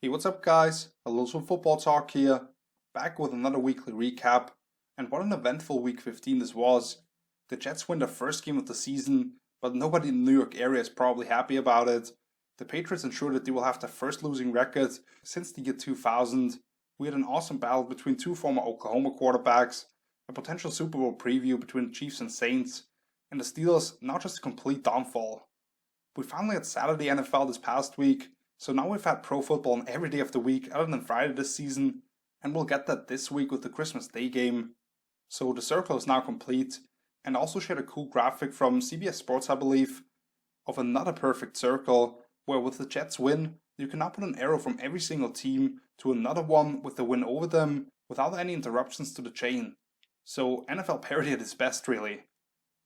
Hey, what's up, guys? Hello, some football talk here. Back with another weekly recap. And what an eventful week 15 this was. The Jets win their first game of the season, but nobody in the New York area is probably happy about it. The Patriots ensure that they will have their first losing record since the year 2000. We had an awesome battle between two former Oklahoma quarterbacks, a potential Super Bowl preview between the Chiefs and Saints, and the Steelers now just a complete downfall. We finally had Saturday NFL this past week. So now we've had pro football on every day of the week other than Friday this season, and we'll get that this week with the Christmas Day game. So the circle is now complete, and I also shared a cool graphic from CBS Sports, I believe, of another perfect circle, where with the Jets win, you can now put an arrow from every single team to another one with the win over them without any interruptions to the chain. So NFL parody at its best, really.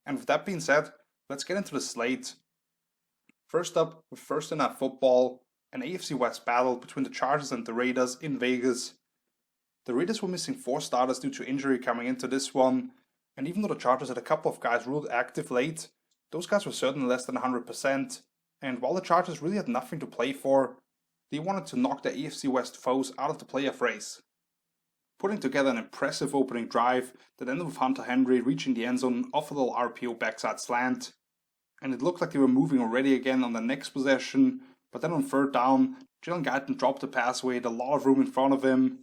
And with that being said, let's get into the slate. First up, with Thursday Night Football, an AFC West battle between the Chargers and the Raiders in Vegas. The Raiders were missing 4 starters due to injury coming into this one, and even though the Chargers had a couple of guys ruled active late, those guys were certainly less than 100%, and while the Chargers really had nothing to play for, they wanted to knock their AFC West foes out of the playoff race. Putting together an impressive opening drive that ended with Hunter Henry reaching the end zone off a little RPO backside slant, and it looked like they were moving already again on the next possession. But then on third down, Jalen Guyton dropped the pass away, had a lot of room in front of him,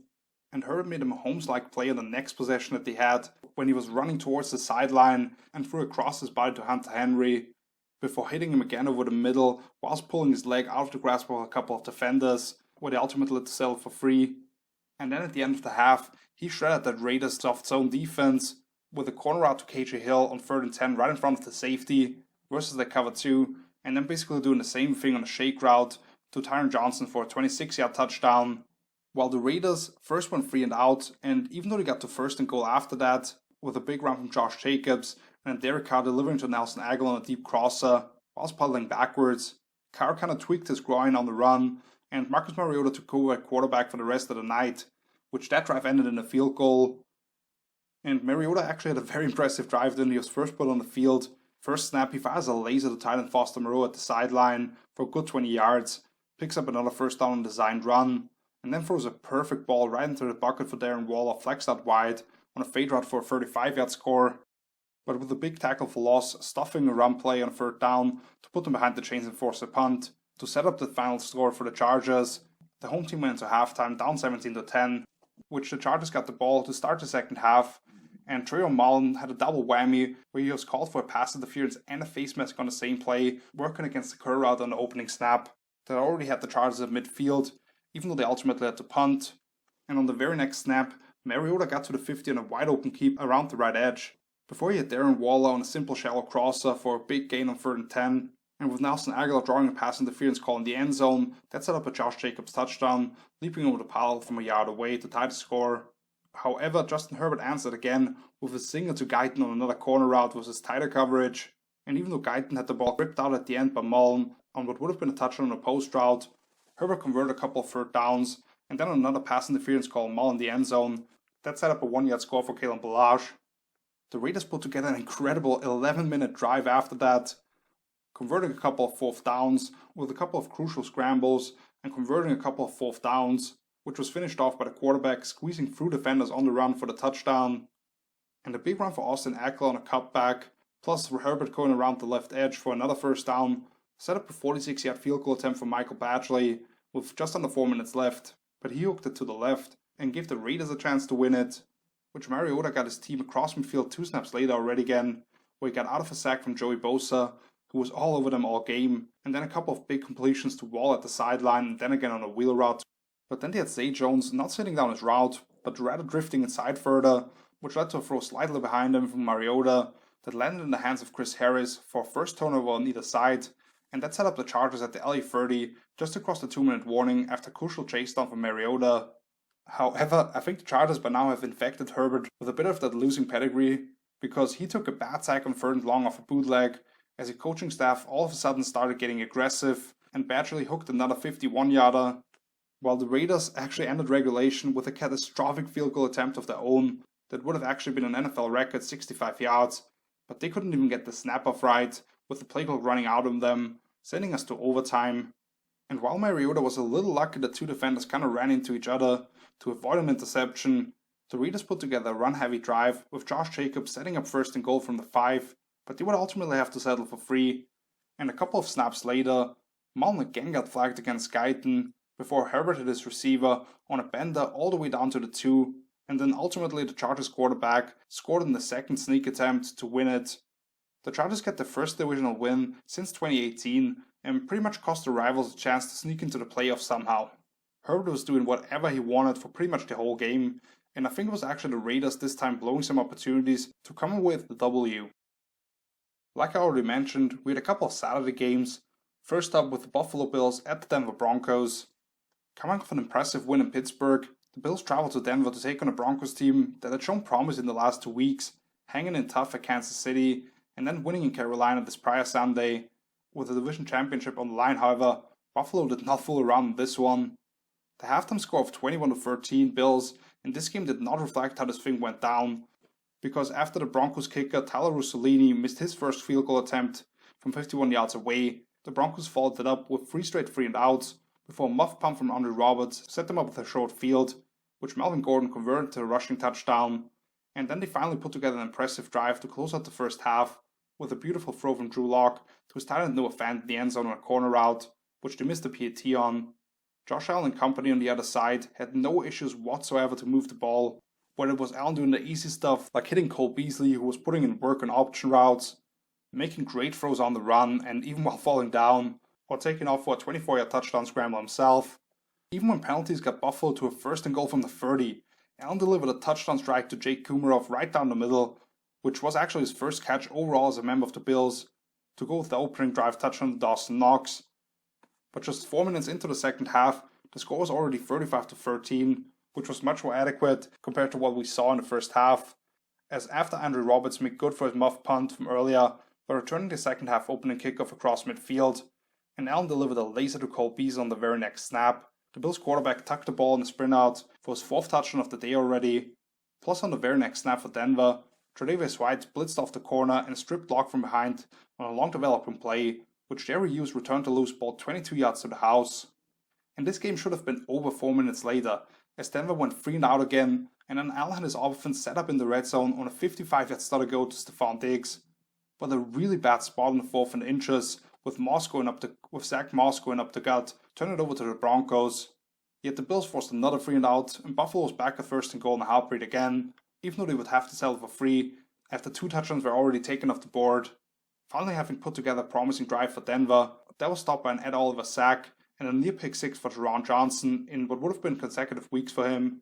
and Herbert made a Mahomes-like play on the next possession that they had when he was running towards the sideline and threw across his body to Hunter Henry before hitting him again over the middle whilst pulling his leg out of the grasp of a couple of defenders, where they ultimately let the settle for free. And then at the end of the half, he shredded that Raiders soft zone defense with a corner out to KJ Hill on 3rd and 10 right in front of the safety versus the cover 2, and then basically doing the same thing on a shake route to Tyron Johnson for a 26-yard touchdown. While the Raiders first went 3 and out, and even though they got to 1st and goal after that, with a big run from Josh Jacobs, and Derek Carr delivering to Nelson Aguilar on a deep crosser, whilst puddling backwards, Carr kind of tweaked his groin on the run, and Marcus Mariota took over at quarterback for the rest of the night, which that drive ended in a field goal. And Mariota actually had a very impressive drive when he was first put on the field. First snap, he fires a laser to tight end Foster Moreau at the sideline for a good 20 yards, picks up another first down on a designed run, and then throws a perfect ball right into the bucket for Darren Waller, flexed out wide on a fade route for a 35-yard score. But with a big tackle for loss, stuffing a run play on 3rd down to put them behind the chains and force a punt to set up the final score for the Chargers. The home team went into halftime down 17-10, which the Chargers got the ball to start the second half. And Trayvon Mullen had a double whammy where he was called for a pass interference and a face mask on the same play, working against the curl route on the opening snap that already had the Chargers at midfield, even though they ultimately had to punt. And on the very next snap, Mariota got to the 50 on a wide open keep around the right edge, before he had Darren Waller on a simple shallow crosser for a big gain on 3rd and 10. And with Nelson Aguilar drawing a pass interference call in the end zone, that set up a Josh Jacobs touchdown, leaping over the pile from a yard away to tie the score. However, Justin Herbert answered again with a single to Guyton on another corner route versus tighter coverage, and even though Guyton had the ball ripped out at the end by Mullen on what would have been a touchdown on a post route, Herbert converted a couple of 3rd downs, and then on another pass interference call Mullen in the end zone, that set up a 1-yard score for Kalen Ballage. The Raiders put together an incredible 11-minute drive after that, converting a couple of 4th downs with a couple of crucial scrambles and converting a couple of 4th downs, which was finished off by the quarterback squeezing through defenders on the run for the touchdown. And a big run for Austin Eckler on a cutback, plus Herbert going around the left edge for another 1st down, set up a 46-yard field goal attempt from Michael Badgley with just under 4 minutes left, but he hooked it to the left and gave the Raiders a chance to win it, which Mariota got his team across midfield 2 snaps later already again, where he got out of a sack from Joey Bosa, who was all over them all game, and then a couple of big completions to Wall at the sideline and then again on a wheel route. But then they had Zay Jones not sitting down his route, but rather drifting inside further, which led to a throw slightly behind him from Mariota that landed in the hands of Chris Harris for a first turnover on either side, and that set up the Chargers at the LA 30 just across the 2-minute warning after a crucial chase down from Mariota. However, I think the Chargers by now have infected Herbert with a bit of that losing pedigree, because he took a bad sack on 3rd and long off a bootleg as the coaching staff all of a sudden started getting aggressive and Badgley hooked another 51-yarder, while the Raiders actually ended regulation with a catastrophic field goal attempt of their own that would have actually been an NFL record 65 yards, but they couldn't even get the snap off right with the play clock running out on them, sending us to overtime. And while Mariota was a little lucky that two defenders kind of ran into each other to avoid an interception, the Raiders put together a run-heavy drive with Josh Jacobs setting up first and goal from the 5, but they would ultimately have to settle for 3. And a couple of snaps later, Malin again got flagged against Guyton before Herbert hit his receiver on a bender all the way down to the 2, and then ultimately the Chargers quarterback scored in the second sneak attempt to win it. The Chargers get their first divisional win since 2018 and pretty much cost the rivals a chance to sneak into the playoffs somehow. Herbert was doing whatever he wanted for pretty much the whole game, and I think it was actually the Raiders this time blowing some opportunities to come away with the W. Like I already mentioned, we had a couple of Saturday games, first up with the Buffalo Bills at the Denver Broncos. Coming off an impressive win in Pittsburgh, the Bills traveled to Denver to take on a Broncos team that had shown promise in the last 2 weeks, hanging in tough at Kansas City, and then winning in Carolina this prior Sunday. With the division championship on the line, however, Buffalo did not fool around in this one. The halftime score of 21-13 Bills in this game did not reflect how this thing went down, because after the Broncos kicker Tyler Russolini missed his first field goal attempt from 51 yards away, the Broncos followed it up with 3 straight 3-and-outs before a muff punt from Andre Roberts set them up with a short field, which Melvin Gordon converted to a rushing touchdown, and then they finally put together an impressive drive to close out the first half with a beautiful throw from Drew Lock to his tight end Noah Fant in the end zone on a corner route, which they missed the PAT on. Josh Allen and company on the other side had no issues whatsoever to move the ball, whether it was Allen doing the easy stuff like hitting Cole Beasley, who was putting in work on option routes, making great throws on the run and even while falling down, or taking off for a 24-yard touchdown scramble himself. Even when penalties got Buffalo to a first and goal from the 30, Allen delivered a touchdown strike to Jake Kumarov right down the middle, which was actually his first catch overall as a member of the Bills, to go with the opening drive touchdown to Dawson Knox. But just 4 minutes into the second half, the score was already 35-13, which was much more adequate compared to what we saw in the first half, as after Andre Roberts made good for his muff punt from earlier by returning the second half opening kickoff across midfield, and Allen delivered a laser to Cole Beasley on the very next snap, the Bills quarterback tucked the ball in the sprint out for his 4th touchdown of the day already. Plus on the very next snap for Denver, Tre'Davious White blitzed off the corner and stripped block from behind on a long developing play, which Jerry Hughes returned the loose ball 22 yards to the house. And this game should have been over 4 minutes later, as Denver went 3-and-out again, and then Allen had his offense set up in the red zone on a 55-yard stutter go to Stephon Diggs. But a really bad spot on the 4th and inches, with Zach Moss going up the gut, turned it over to the Broncos. Yet the Bills forced another 3-and-out, and Buffalo was back at first and goal in a heartbeat again, even though they would have to settle for 3 after 2 touchdowns were already taken off the board. Finally having put together a promising drive for Denver, that was stopped by an Ed Oliver sack and a near pick 6 for Jerron Johnson in what would have been consecutive weeks for him,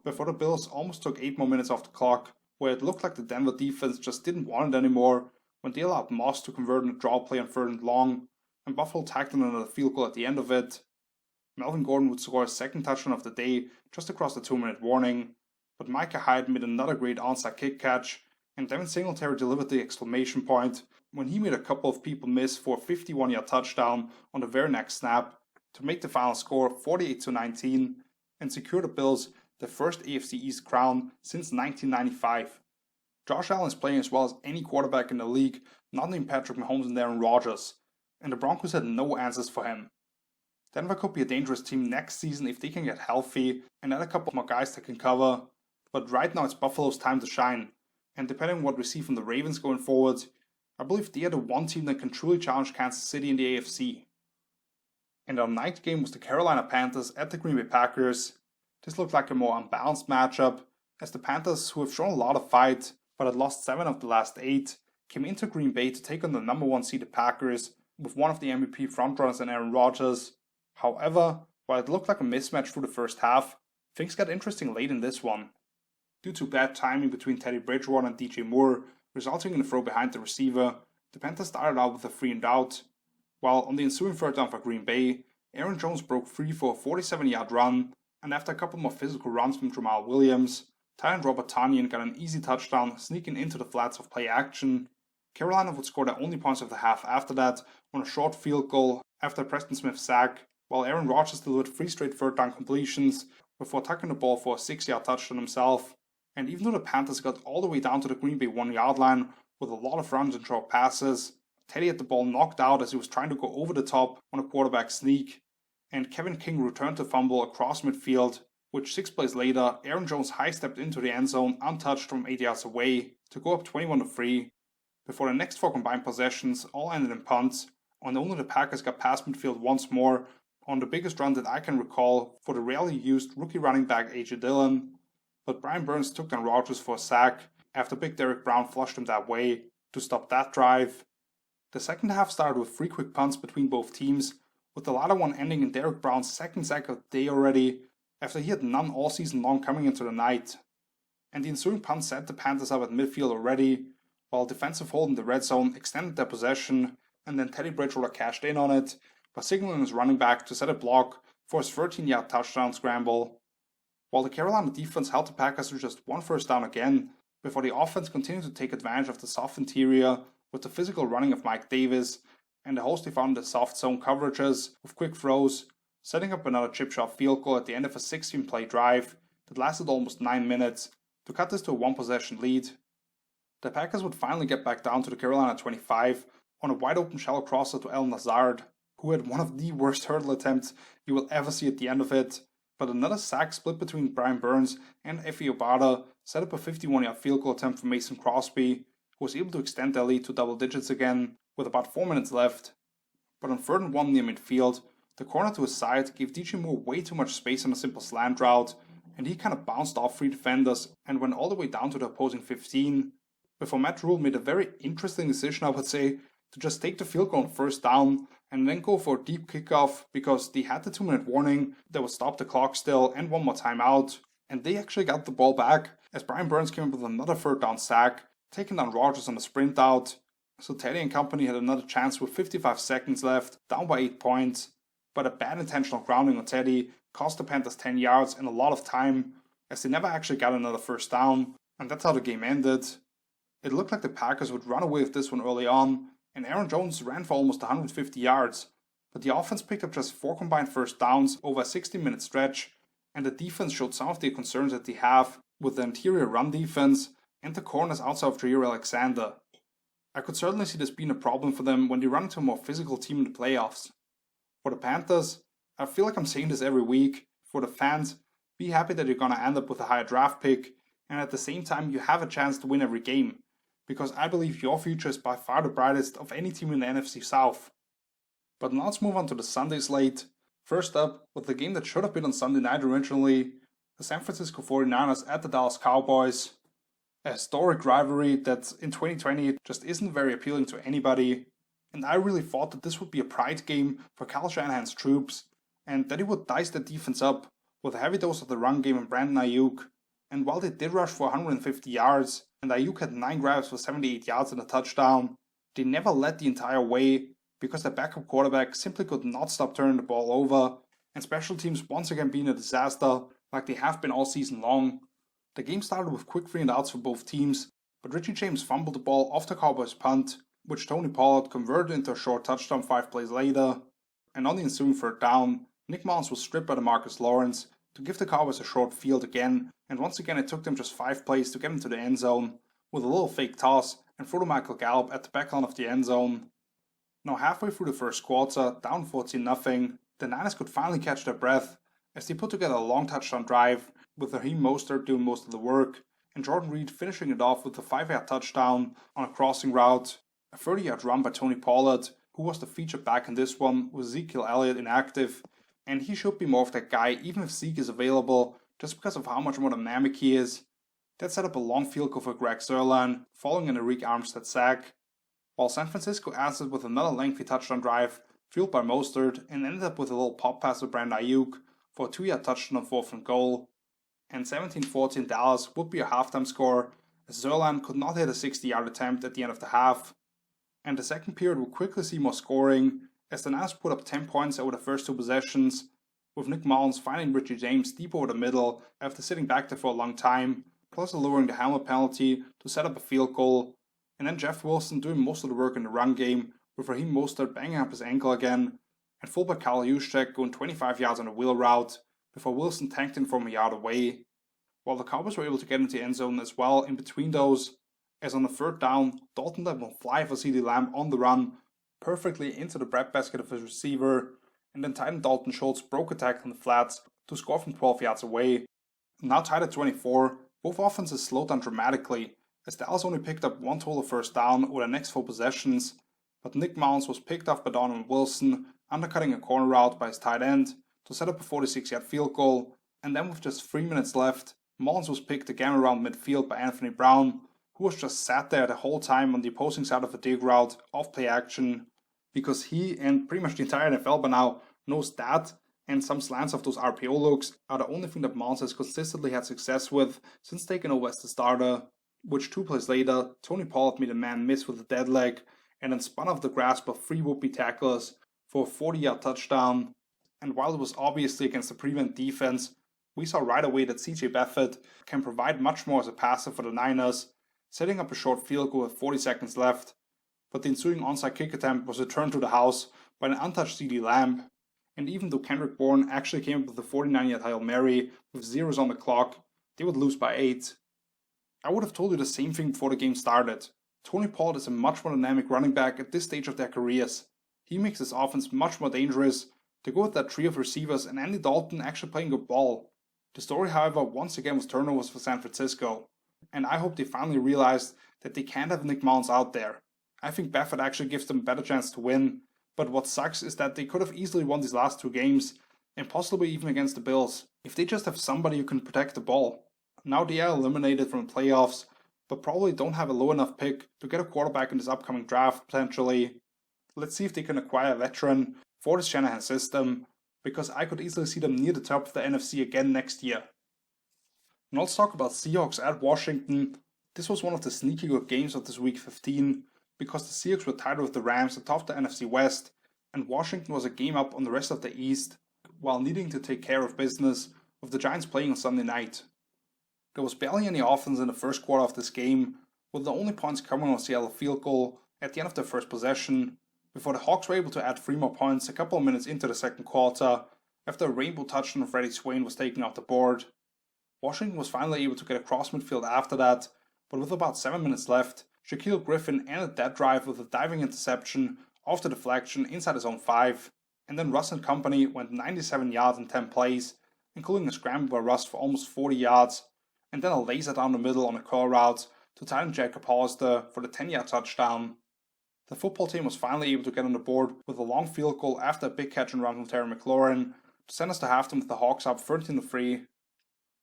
before the Bills almost took 8 more minutes off the clock, where it looked like the Denver defense just didn't want it anymore when they allowed Moss to convert in a draw play on 3rd and long, and Buffalo tacked in another field goal at the end of it. Melvin Gordon would score his 2nd touchdown of the day just across the 2-minute warning, but Micah Hyde made another great onside kick catch, and Devin Singletary delivered the exclamation point when he made a couple of people miss for a 51-yard touchdown on the very next snap to make the final score 48-19 and secure the Bills their first AFC East crown since 1995. Josh Allen is playing as well as any quarterback in the league, not named Patrick Mahomes and Aaron Rodgers, and the Broncos had no answers for him. Denver could be a dangerous team next season if they can get healthy and add a couple more guys that can cover, but right now it's Buffalo's time to shine, and depending on what we see from the Ravens going forward, I believe they are the one team that can truly challenge Kansas City in the AFC. And our night game was the Carolina Panthers at the Green Bay Packers. This looked like a more unbalanced matchup, as the Panthers, who have shown a lot of fight but had lost 7 of the last 8, came into Green Bay to take on the number 1 seeded Packers with one of the MVP frontrunners in Aaron Rodgers. However, while it looked like a mismatch through the first half, things got interesting late in this one. Due to bad timing between Teddy Bridgewater and DJ Moore, resulting in a throw behind the receiver, the Panthers started out with a 3-and-out, while on the ensuing 3rd down for Green Bay, Aaron Jones broke free for a 47-yard run, and after a couple more physical runs from Jamal Williams, tight end Robert Tonyan got an easy touchdown sneaking into the flats of play action. Carolina would score their only points of the half after that on a short field goal after a Preston Smith sack, while Aaron Rodgers delivered 3 straight 3rd down completions before tucking the ball for a 6-yard touchdown himself. And even though the Panthers got all the way down to the Green Bay 1-yard line with a lot of runs and short passes, Teddy had the ball knocked out as he was trying to go over the top on a quarterback sneak, and Kevin King returned the fumble across midfield, which 6 plays later, Aaron Jones high-stepped into the end zone untouched from 8 yards away to go up 21-3, before the next 4 combined possessions all ended in punts, and only the Packers got past midfield once more on the biggest run that I can recall for the rarely used rookie running back A.J. Dillon, but Brian Burns took down Rodgers for a sack after Big Derek Brown flushed him that way to stop that drive. The second half started with 3 quick punts between both teams, with the latter one ending in Derek Brown's second sack of the day already, after he had none all season long coming into the night. And the ensuing punt set the Panthers up at midfield already, while defensive hold in the red zone extended their possession, and then Teddy Bridgewater cashed in on it by signaling his running back to set a block for his 13-yard touchdown scramble. While the Carolina defense held the Packers to just 1 first down again, before the offense continued to take advantage of the soft interior with the physical running of Mike Davis and the holes they found in the soft zone coverages with quick throws, setting up another chip shot field goal at the end of a 16-play drive that lasted almost 9 minutes to cut this to a 1-possession lead. The Packers would finally get back down to the Carolina 25 on a wide-open shallow crosser to El Nazard, who had one of the worst hurdle attempts you will ever see at the end of it, but another sack split between Brian Burns and Efe Obada set up a 51-yard field goal attempt for Mason Crosby, who was able to extend their lead to double digits again with about 4 minutes left. But on 3rd and 1 near midfield, the corner to his side gave DJ Moore way too much space on a simple slant route, and he kind of bounced off 3 defenders and went all the way down to the opposing 15, before Matt Rule made a very interesting decision, I would say, to just take the field goal on 1st down and then go for a deep kickoff because they had the 2-minute warning that would stop the clock still and 1 more timeout, and they actually got the ball back as Brian Burns came up with another 3rd down sack, taking down Rodgers on a sprint out. So Teddy and company had another chance with 55 seconds left, down by 8 points, but a bad intentional grounding on Teddy cost the Panthers 10 yards and a lot of time, as they never actually got another 1st down, and that's how the game ended. It looked like the Packers would run away with this one early on, and Aaron Jones ran for almost 150 yards, but the offense picked up just 4 combined 1st downs over a 60-minute stretch, and the defense showed some of the concerns that they have with the interior run defense and the corners outside of Jair Alexander. I could certainly see this being a problem for them when they run into a more physical team in the playoffs. For the Panthers, I feel like I'm saying this every week. For the fans, be happy that you're going to end up with a higher draft pick, and at the same time you have a chance to win every game, because I believe your future is by far the brightest of any team in the NFC South. But now let's move on to the Sunday slate. First up, with the game that should have been on Sunday night originally, the San Francisco 49ers at the Dallas Cowboys. A historic rivalry that in 2020 just isn't very appealing to anybody, and I really thought that this would be a pride game for Kyle Shanahan's troops, and that he would dice the defense up with a heavy dose of the run game and Brandon Ayuk. And while they did rush for 150 yards, and Ayuk had 9 grabs for 78 yards and a touchdown, they never led the entire way because their backup quarterback simply could not stop turning the ball over, and special teams once again being a disaster like they have been all season long. The game started with quick 3-and-outs for both teams, but Richie James fumbled the ball off the Cowboys' punt, which Tony Pollard converted into a short touchdown 5 plays later. And on the ensuing 3rd down, Nick Mullins was stripped by DeMarcus Lawrence to give the Cowboys a short field again, and once again it took them just 5 plays to get into the end zone, with a little fake toss and throw to Michael Gallup at the backline of the end zone. Now halfway through the first quarter, down 14-0, the Niners could finally catch their breath as they put together a long touchdown drive, with Raheem Mostert doing most of the work, and Jordan Reed finishing it off with a 5-yard touchdown on a crossing route, a 30-yard run by Tony Pollard, who was the featured back in this one with Ezekiel Elliott inactive, and he should be more of that guy even if Zeke is available, just because of how much more dynamic he is. That set up a long field goal for Greg Zuerlein, following an Arik Armstead sack, while San Francisco answered with another lengthy touchdown drive, fueled by Mostert, and ended up with a little pop pass to Brandon Ayuk for a 2-yard touchdown on 4th and goal. And 17-14 Dallas would be a halftime score, as Zuerlein could not hit a 60-yard attempt at the end of the half. And the second period would quickly see more scoring, as the Niners put up 10 points over the first 2 possessions, with Nick Mullins finding Richie James deep over the middle after sitting back there for a long time, plus lowering the helmet penalty to set up a field goal, and then Jeff Wilson doing most of the work in the run game, with Raheem Mostert banging up his ankle again, and fullback Kyle Juszczyk going 25 yards on a wheel route, before Wilson tanked in from a yard away. While the Cowboys were able to get into the end zone as well in between those, as on the 3rd down, Dalton let one fly for CeeDee Lamb on the run, perfectly into the breadbasket of his receiver, and then tight end Dalton Schultz broke a tackle in the flats to score from 12 yards away. Now tied at 24, both offenses slowed down dramatically, as Dallas only picked up one total first down over the next 4 possessions, but Nick Mullins was picked off by Donovan Wilson, undercutting a corner route by his tight end to set up a 46-yard field goal, and then with just 3 minutes left, Mullins was picked again around midfield by Anthony Brown, who was just sat there the whole time on the opposing side of a dig route off play action, because he and pretty much the entire NFL by now knows that and some slants of those RPO looks are the only thing that Mullins has consistently had success with since taking over as the starter, which 2 plays later, Tony Pollard made a man miss with a dead leg and then spun off the grasp of 3 would-be tacklers for a 40-yard touchdown. And while it was obviously against the prevent defense, we saw right away that CJ Beathard can provide much more as a passer for the Niners, setting up a short field goal with 40 seconds left, but the ensuing onside kick attempt was returned to the house by an untouched CeeDee Lamb, and even though Kendrick Bourne actually came up with a 49-yard Hail Mary with zeros on the clock, they would lose by 8. I would have told you the same thing before the game started. Tony Pollard is a much more dynamic running back at this stage of their careers. He makes his offense much more dangerous to go with that trio of receivers and Andy Dalton actually playing good ball. The story, however, once again was turnovers for San Francisco, and I hope they finally realized that they can't have Nick Mullins out there. I think Beathard actually gives them a better chance to win, but what sucks is that they could have easily won these last 2 games, and possibly even against the Bills, if they just have somebody who can protect the ball. Now they are eliminated from the playoffs, but probably don't have a low enough pick to get a quarterback in this upcoming draft, potentially. Let's see if they can acquire a veteran for this Shanahan system, because I could easily see them near the top of the NFC again next year. And let's talk about Seahawks at Washington. This was one of the sneaky good games of this Week 15, because the Seahawks were tied with the Rams atop the NFC West, and Washington was a game up on the rest of the East, while needing to take care of business with the Giants playing on Sunday night. There was barely any offense in the first quarter of this game, with the only points coming on a Seattle field goal at the end of their first possession, before the Hawks were able to add 3 more points a couple of minutes into the second quarter, after a rainbow touchdown of Freddie Swain was taken off the board. Washington was finally able to get across midfield after that, but with about 7 minutes left, Shaquille Griffin ended that drive with a diving interception off the deflection inside his own 5, and then Russ and company went 97 yards in 10 plays, including a scramble by Russ for almost 40 yards, and then a laser down the middle on a curl route to tight end Jacob Hollister for the 10-yard touchdown. The football team was finally able to get on the board with a long field goal after a big catch and run from Terry McLaurin to send us to halftime with the Hawks up 13-3.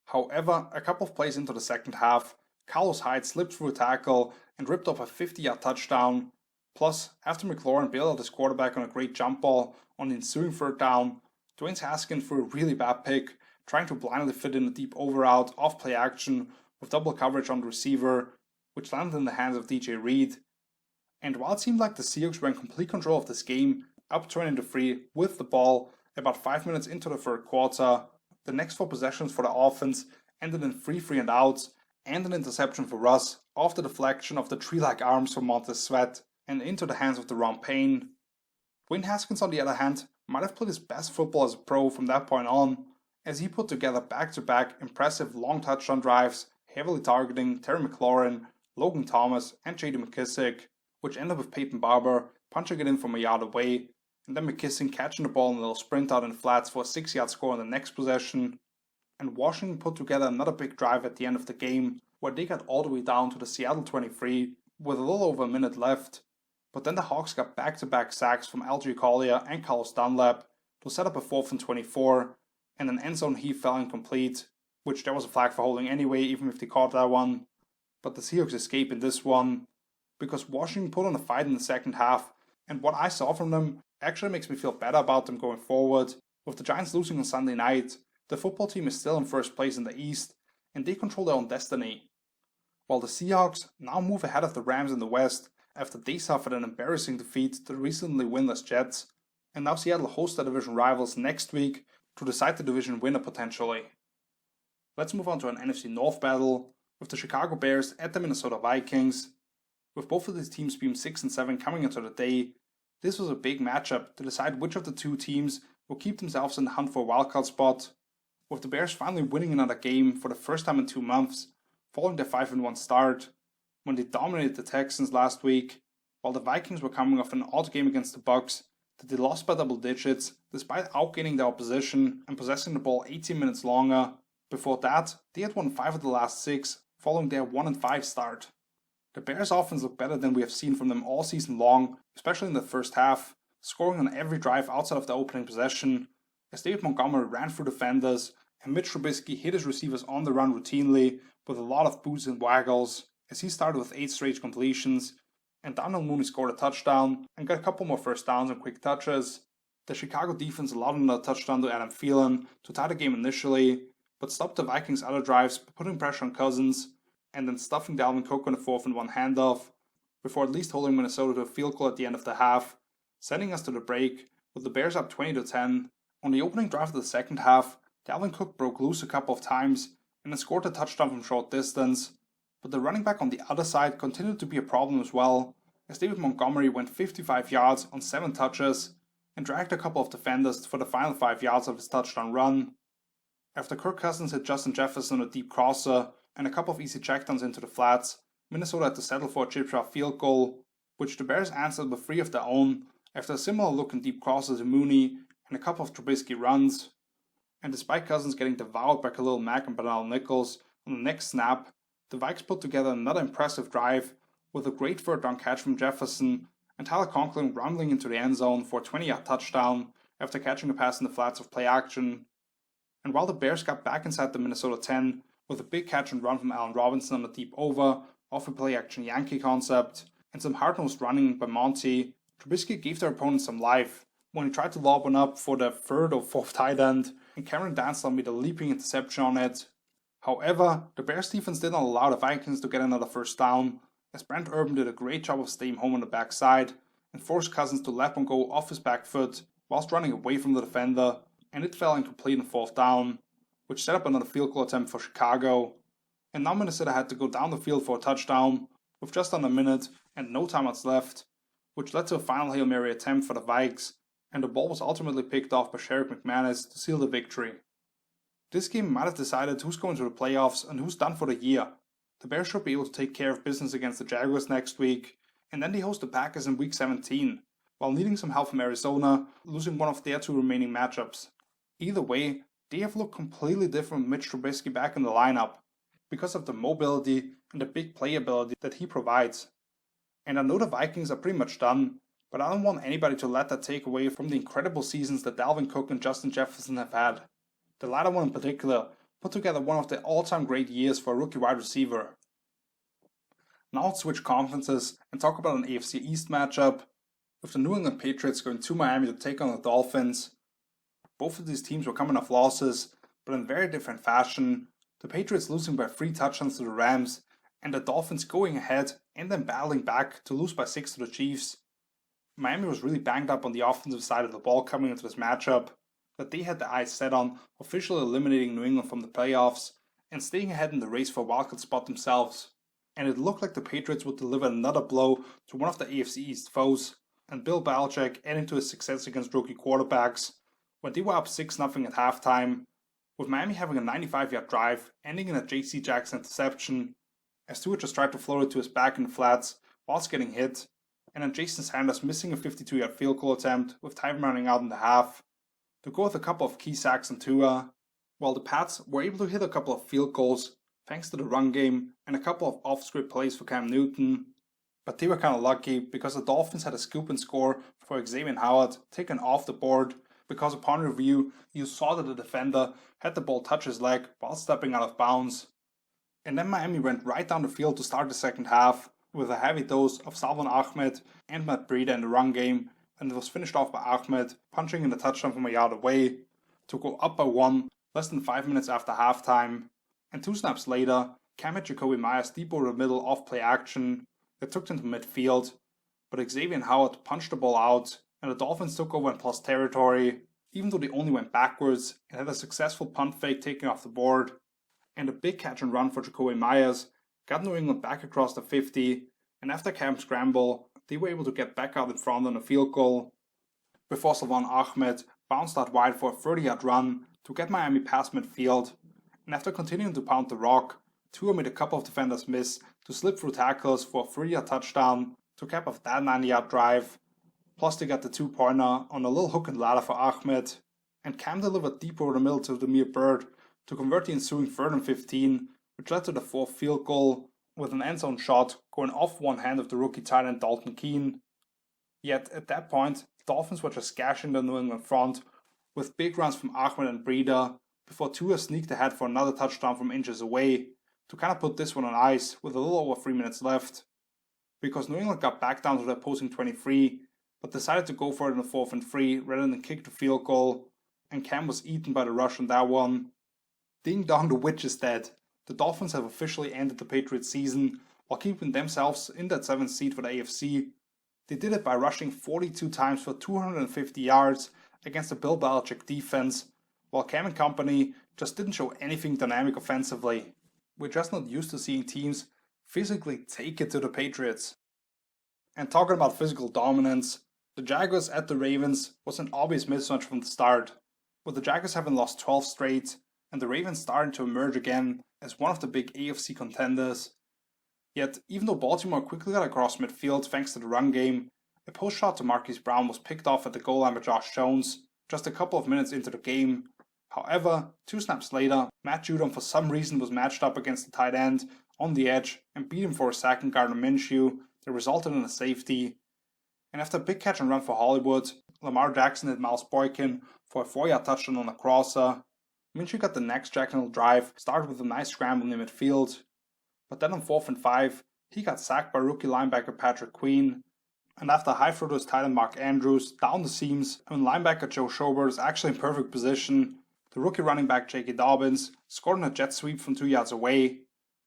However, a couple of plays into the second half, Carlos Hyde slipped through a tackle and ripped off a 50-yard touchdown. Plus, after McLaurin bailed out his quarterback on a great jump ball on the ensuing third down, Dwayne Haskins threw a really bad pick, trying to blindly fit in a deep over-out off-play action with double coverage on the receiver, which landed in the hands of DJ Reed. And while it seemed like the Seahawks were in complete control of this game, up 20-3 with the ball about 5 minutes into the third quarter, the next 4 possessions for the offense ended in 3 3-and-outs and an interception for Russ off the deflection of the tree-like arms from Montez Sweat and into the hands of Deron Payne. Dwayne Haskins, on the other hand, might have played his best football as a pro from that point on, as he put together back-to-back impressive long touchdown drives, heavily targeting Terry McLaurin, Logan Thomas, and J.D. McKissick, which ended with Peyton Barber punching it in from a yard away, and then McKissick catching the ball in a little sprint out in flats for a 6-yard score on the next possession. And Washington put together another big drive at the end of the game, where they got all the way down to the Seattle 23 with a little over a minute left. But then the Hawks got back-to-back sacks from Algie Collier and Carlos Dunlap to set up a 4th and 24, and an end zone heave fell incomplete, which there was a flag for holding anyway, even if they caught that one. But the Seahawks escape in this one, because Washington put on a fight in the second half, and what I saw from them actually makes me feel better about them going forward. With the Giants losing on Sunday night, the football team is still in first place in the East, and they control their own destiny. While the Seahawks now move ahead of the Rams in the West after they suffered an embarrassing defeat to the recently winless Jets, and now Seattle hosts their division rivals next week to decide the division winner potentially. Let's move on to an NFC North battle, with the Chicago Bears at the Minnesota Vikings. With both of these teams being 6-7 coming into the day, this was a big matchup to decide which of the two teams will keep themselves in the hunt for a wildcard spot, with the Bears finally winning another game for the first time in 2 months, following their 5-1 start, when they dominated the Texans last week, while the Vikings were coming off an odd game against the Bucs that they lost by double digits despite outgaining their opposition and possessing the ball 18 minutes longer. Before that, they had won 5 of the last 6 following their 1-5 start. The Bears' offense looked better than we have seen from them all season long, especially in the first half, scoring on every drive outside of the opening possession, as David Montgomery ran through defenders and Mitch Trubisky hit his receivers on the run routinely with a lot of boots and waggles, as he started with 8 straight completions, and Darnell Mooney scored a touchdown and got a couple more first downs and quick touches. The Chicago defense allowed another touchdown to Adam Thielen to tie the game initially, but stopped the Vikings' other drives by putting pressure on Cousins and then stuffing Dalvin Cook on a 4th and 1 handoff, before at least holding Minnesota to a field goal at the end of the half, sending us to the break with the Bears up 20-10. On the opening drive of the second half, Dalvin Cook broke loose a couple of times and then scored a touchdown from short distance, but the running back on the other side continued to be a problem as well, as David Montgomery went 55 yards on 7 touches and dragged a couple of defenders for the final 5 yards of his touchdown run. After Kirk Cousins hit Justin Jefferson on a deep crosser and a couple of easy checkdowns into the flats, Minnesota had to settle for a chip shot field goal, which the Bears answered with 3 of their own after a similar look and deep crosses to Mooney and a couple of Trubisky runs. And despite Cousins getting devoured by Khalil Mack and Bernal Nichols on the next snap, the Vikes put together another impressive drive with a great 3rd down catch from Jefferson and Tyler Conklin rumbling into the end zone for a 20-yard touchdown after catching a pass in the flats of play action. And while the Bears got back inside the Minnesota 10 with a big catch and run from Allen Robinson on a deep over off a play action Yankee concept and some hard-nosed running by Monty, Trubisky gave their opponent some life when he tried to lob one up for the 3rd or 4th tight end and Cameron Dantzler made a leaping interception on it. However, the Bears defense did not allow the Vikings to get another first down, as Brent Urban did a great job of staying home on the backside and forced Cousins to let one go off his back foot whilst running away from the defender, and it fell incomplete on 4th down, which set up another field goal attempt for Chicago. And now Minnesota had to go down the field for a touchdown with just under a minute and no timeouts left, which led to a final Hail Mary attempt for the Vikes, and the ball was ultimately picked off by Sherrick McManus to seal the victory. This game might have decided who's going to the playoffs and who's done for the year. The Bears should be able to take care of business against the Jaguars next week, and then they host the Packers in Week 17, while needing some help from Arizona, losing one of their 2 remaining matchups. Either way, they have looked completely different with Mitch Trubisky back in the lineup, because of the mobility and the big playability that he provides. And I know the Vikings are pretty much done, but I don't want anybody to let that take away from the incredible seasons that Dalvin Cook and Justin Jefferson have had. The latter one in particular put together one of the all-time great years for a rookie wide receiver. Now let's switch conferences and talk about an AFC East matchup, with the New England Patriots going to Miami to take on the Dolphins. Both of these teams were coming off losses, but in very different fashion, the Patriots losing by 3 touchdowns to the Rams, and the Dolphins going ahead and then battling back to lose by 6 to the Chiefs. Miami was really banged up on the offensive side of the ball coming into this matchup, but they had their eyes set on officially eliminating New England from the playoffs and staying ahead in the race for a wildcard spot themselves. And it looked like the Patriots would deliver another blow to one of the AFC East foes, and Bill Belichick adding to his success against rookie quarterbacks when they were up 6-0 at halftime, with Miami having a 95-yard drive ending in a J.C. Jackson interception, as Tua just tried to float it to his back in the flats whilst getting hit, and then Jason Sanders missing a 52-yard field goal attempt with time running out in the half, to go with a couple of key sacks on Tua, while the Pats were able to hit a couple of field goals thanks to the run game and a couple of off-script plays for Cam Newton. But they were kind of lucky because the Dolphins had a scoop and score for Xavier Howard taken off the board, because upon review you saw that the defender had the ball touch his leg while stepping out of bounds. And then Miami went right down the field to start the second half with a heavy dose of Salvon Ahmed and Matt Breida in the run game, and it was finished off by Ahmed punching in the touchdown from a yard away to go up by 1 less than 5 minutes after halftime. And 2 snaps later, Cam hit Jacoby Myers deep over the middle off play action that took them to midfield, but Xavier Howard punched the ball out and the Dolphins took over in plus territory, even though they only went backwards and had a successful punt fake taken off the board. And a big catch and run for Jacoby Myers got New England back across the 50, and after Cam's scramble, they were able to get back out in front on a field goal, before Salvon Ahmed bounced out wide for a 30-yard run to get Miami past midfield, and after continuing to pound the rock, Tua made a couple of defenders miss to slip through tackles for a 3-yard touchdown to cap off that 90-yard drive. Plus they got the 2-pointer on a little hook and ladder for Ahmed, and Cam delivered deep over the middle to Demir Bird to convert the ensuing 3rd and 15, which led to the 4th field goal with an end zone shot going off one hand of the rookie tight end Dalton Keene. Yet at that point, the Dolphins were just gashing the New England front with big runs from Ahmed and Breida before Tua sneaked ahead for another touchdown from inches away to kind of put this one on ice with a little over 3 minutes left, because New England got back down to the opposing 23 but decided to go for it in the 4th and 3 rather than kick the field goal, and Cam was eaten by the rush on that one. Ding dong, the witch is dead. The Dolphins have officially ended the Patriots season while keeping themselves in that 7th seed for the AFC. They did it by rushing 42 times for 250 yards against the Bill Belichick defense, while Cam and company just didn't show anything dynamic offensively. We're just not used to seeing teams physically take it to the Patriots. And talking about physical dominance, the Jaguars at the Ravens was an obvious mismatch from the start, with the Jaguars having lost 12 straight and the Ravens starting to emerge again as one of the big AFC contenders. Yet, even though Baltimore quickly got across midfield thanks to the run game, a post shot to Marquise Brown was picked off at the goal line by Josh Jones just a couple of minutes into the game. However, 2 snaps later, Matt Judon for some reason was matched up against the tight end on the edge and beat him for a sack in Gardner Minshew that resulted in a safety. And after a big catch and run for Hollywood, Lamar Jackson hit Miles Boykin for a 4-yard touchdown on a crosser. Minshew got the next Jacksonville drive, started with a nice scramble in midfield. But then on 4th and 5, he got sacked by rookie linebacker Patrick Queen. And after a high throw to his tight end Mark Andrews down the seams, when linebacker Joe Schobert is actually in perfect position, the rookie running back J.K. Dobbins scored on a jet sweep from 2 yards away.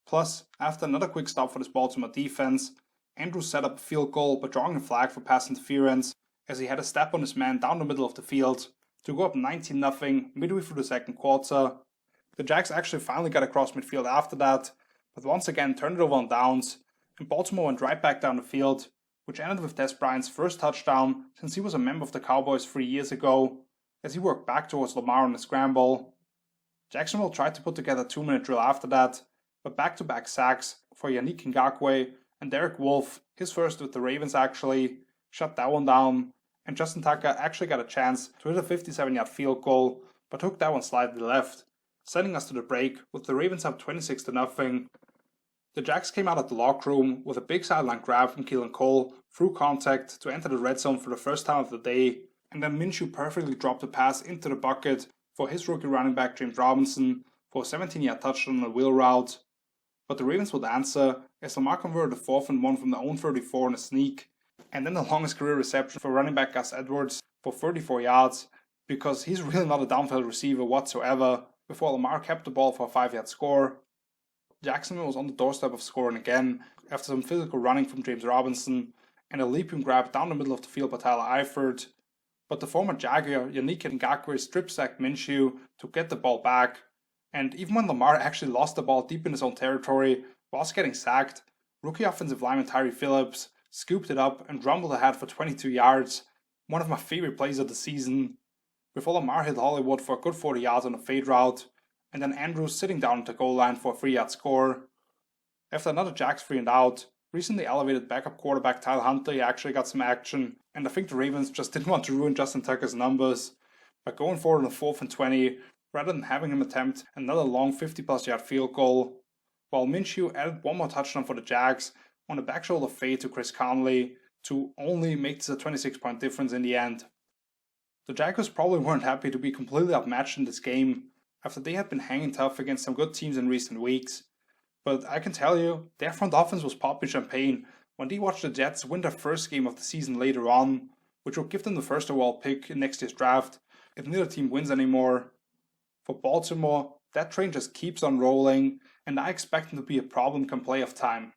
Plus, after another quick stop for this Baltimore defense, Andrews set up a field goal by drawing a flag for pass interference as he had a step on his man down the middle of the field to go up 19-0 midway through the 2nd quarter. The Jags actually finally got across midfield after that, but once again turned it over on downs, and Baltimore went right back down the field, which ended with Des Bryant's first touchdown since he was a member of the Cowboys 3 years ago, as he worked back towards Lamar on the scramble. Jacksonville tried to put together a 2-minute drill after that, but back-to-back sacks for Yannick Ngakoue and Derek Wolfe, his first with the Ravens actually, shut that one down, and Justin Tucker actually got a chance to hit a 57-yard field goal, but took that one slightly left, sending us to the break with the Ravens up 26-0. The Jags came out of the locker room with a big sideline grab from Keelan Cole through contact to enter the red zone for the first time of the day, and then Minshew perfectly dropped the pass into the bucket for his rookie running back James Robinson for a 17-yard touchdown on a wheel route. But the Ravens would answer as Lamar converted a 4th and 1 from their own 34 in a sneak, and then the longest career reception for running back Gus Edwards for 34 yards, because he's really not a downfield receiver whatsoever, before Lamar kept the ball for a 5-yard score. Jacksonville was on the doorstep of scoring again after some physical running from James Robinson and a leaping grab down the middle of the field by Tyler Eifert, but the former Jaguar Yannick Ngakoue strip-sacked Minshew to get the ball back, and even when Lamar actually lost the ball deep in his own territory whilst getting sacked, rookie offensive lineman Tyree Phillips scooped it up and rumbled ahead for 22 yards, one of my favorite plays of the season, before Lamar hit Hollywood for a good 40 yards on a fade route, and then Andrews sitting down at the goal line for a 3-yard score. After another Jags 3 and out, recently elevated backup quarterback Tyler Huntley actually got some action, and I think the Ravens just didn't want to ruin Justin Tucker's numbers by going for it on a 4th and 20 rather than having him attempt another long 50-plus yard field goal, while Minshew added one more touchdown for the Jags on a back shoulder fade to Chris Conley to only make this a 26-point difference in the end. The Jaguars probably weren't happy to be completely outmatched in this game after they had been hanging tough against some good teams in recent weeks, but I can tell you, their front offense was popping champagne when they watched the Jets win their first game of the season later on, which will give them the first overall pick in next year's draft if neither team wins anymore. For Baltimore, that train just keeps on rolling, and I expect them to be a problem come playoff time.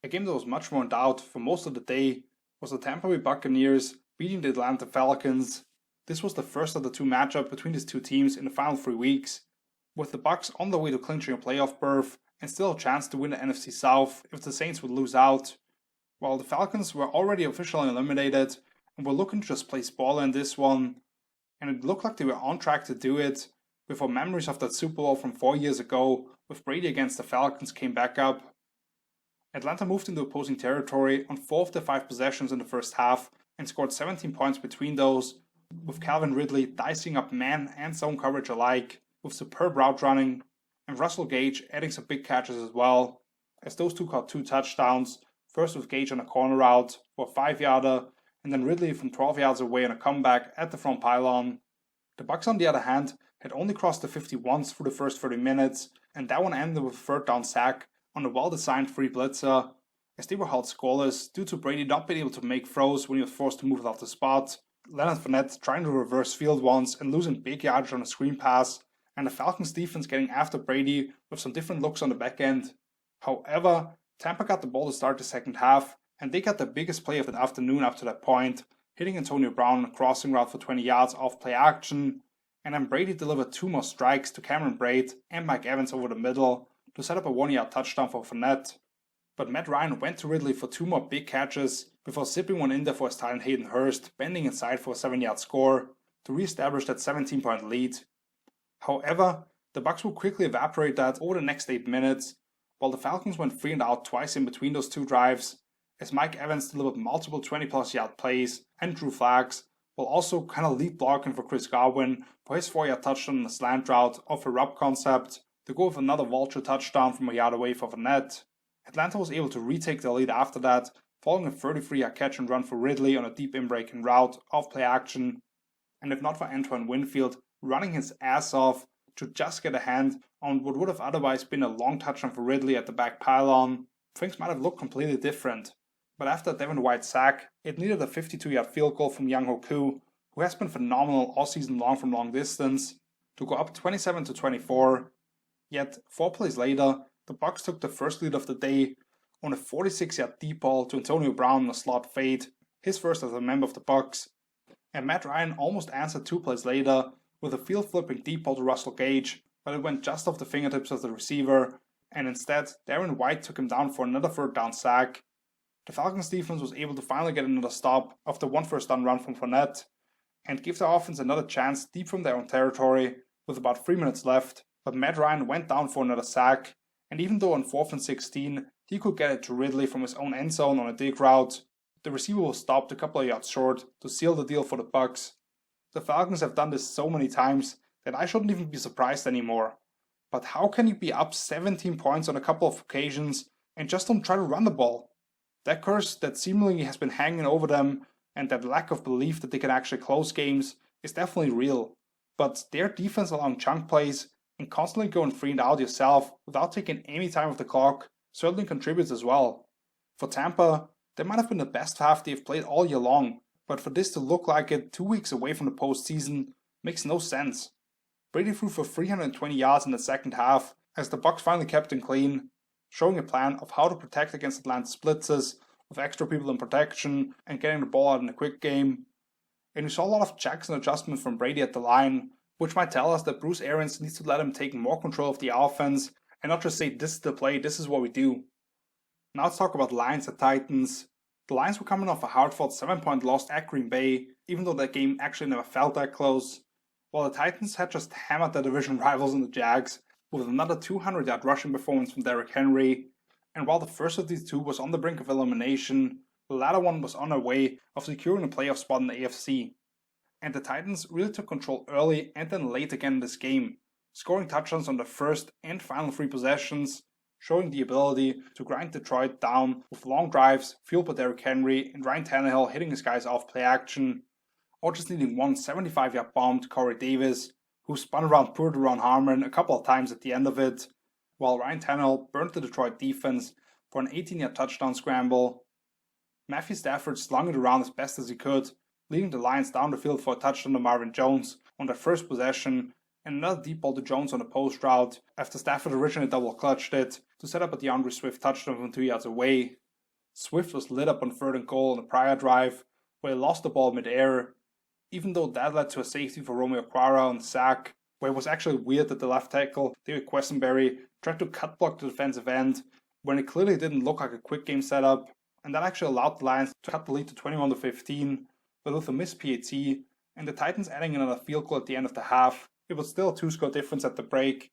A game that was much more in doubt for most of the day was the Tampa Bay Buccaneers beating the Atlanta Falcons. This was the first of the 2 matchups between these 2 teams in the final 3 weeks, with the Bucs on the way to clinching a playoff berth and still a chance to win the NFC South if the Saints would lose out, while the Falcons were already officially eliminated and were looking to just play spoiler in this one, and it looked like they were on track to do it before memories of that Super Bowl from 4 years ago with Brady against the Falcons came back up. Atlanta moved into opposing territory on 4 of their 5 possessions in the first half and scored 17 points between those, with Calvin Ridley dicing up man and zone coverage alike with superb route running, and Russell Gage adding some big catches as well, as those two caught 2 touchdowns, first with Gage on a corner route for a 5-yarder, and then Ridley from 12 yards away on a comeback at the front pylon. The Bucs, on the other hand, had only crossed the 50 once through the first 30 minutes, and that one ended with a third down sack on a well-designed free blitzer, as they were held scoreless due to Brady not being able to make throws when he was forced to move off the spot, Leonard Fournette trying to reverse field once and losing big yardage on a screen pass, and the Falcons defense getting after Brady with some different looks on the back end. However, Tampa got the ball to start the second half, and they got the biggest play of the afternoon up to that point, hitting Antonio Brown on a crossing route for 20 yards off play action, and then Brady delivered 2 more strikes to Cameron Brate and Mike Evans over the middle to set up a 1-yard touchdown for Fournette. But Matt Ryan went to Ridley for 2 more big catches before zipping one in there for his tight end Hayden Hurst, bending inside for a 7-yard score to re-establish that 17-point lead. However, the Bucs would quickly evaporate that over the next 8 minutes, while the Falcons went 3 and out twice in between those 2 drives, as Mike Evans delivered multiple 20-plus yard plays and drew flags, while also kind of lead blocking for Chris Godwin for his 4-yard touchdown on a slant route off a rub concept to go with another vulture touchdown from a yard away for Fournette. Atlanta was able to retake the lead after that, following a 33-yard catch and run for Ridley on a deep in-breaking route off play action, and if not for Antoine Winfield running his ass off to just get a hand on what would have otherwise been a long touchdown for Ridley at the back pylon, things might have looked completely different. But after Devin White's sack, it needed a 52-yard field goal from Younghoe Koo, who has been phenomenal all season long from long distance, to go up 27-24. Yet, 4 plays later, the Bucs took the first lead of the day on a 46-yard deep ball to Antonio Brown on a slot fade, his first as a member of the Bucs, and Matt Ryan almost answered 2 plays later with a field-flipping deep ball to Russell Gage, but it went just off the fingertips of the receiver, and instead, Darren White took him down for another third down sack. The Falcons defense was able to finally get another stop after 1 first down run from Fournette, and give the offense another chance deep from their own territory with about 3 minutes left, but Matt Ryan went down for another sack, and even though on 4th and 16, he could get it to Ridley from his own end zone on a dig route, the receiver was stopped a couple of yards short to seal the deal for the Bucs. The Falcons have done this so many times that I shouldn't even be surprised anymore. But how can you be up 17 points on a couple of occasions and just don't try to run the ball? That curse that seemingly has been hanging over them and that lack of belief that they can actually close games is definitely real. But their defense allowing chunk plays and constantly going 3 and out yourself without taking any time off the clock certainly contributes as well. For Tampa, they might have been the best half they've played all year long, but for this to look like it 2 weeks away from the postseason makes no sense. Brady threw for 320 yards in the second half as the Bucs finally kept him clean, showing a plan of how to protect against Atlanta's blitzes with extra people in protection and getting the ball out in a quick game. And we saw a lot of checks and adjustments from Brady at the line, which might tell us that Bruce Arians needs to let him take more control of the offense and not just say, this is the play, this is what we do. Now let's talk about Lions at Titans. The Lions were coming off a hard-fought 7-point loss at Green Bay, even though that game actually never felt that close, while the Titans had just hammered their division rivals in the Jags with another 200-yard rushing performance from Derrick Henry, and while the first of these two was on the brink of elimination, the latter one was on their way of securing a playoff spot in the AFC. And the Titans really took control early and then late again in this game, scoring touchdowns on the first and final 3 possessions, showing the ability to grind Detroit down with long drives fueled by Derrick Henry and Ryan Tannehill hitting his guys off play action, or just needing one 75-yard bomb to Corey Davis, who spun around poor Deron Harmon a couple of times at the end of it, while Ryan Tannehill burned the Detroit defense for an 18-yard touchdown scramble. Matthew Stafford slung it around as best as he could, leading the Lions down the field for a touchdown to Marvin Jones on their first possession, and another deep ball to Jones on a post route after Stafford originally double clutched it to set up a DeAndre Swift touchdown from 2 yards away. Swift was lit up on 3rd and goal on the prior drive, where he lost the ball mid-air, even though that led to a safety for Romeo Okwara on the sack, where it was actually weird that the left tackle, David Quessenberry, tried to cut block the defensive end when it clearly didn't look like a quick game setup, and that actually allowed the Lions to cut the lead to 21-15, but with a missed PAT and the Titans adding another field goal at the end of the half, it was still a 2-score difference at the break,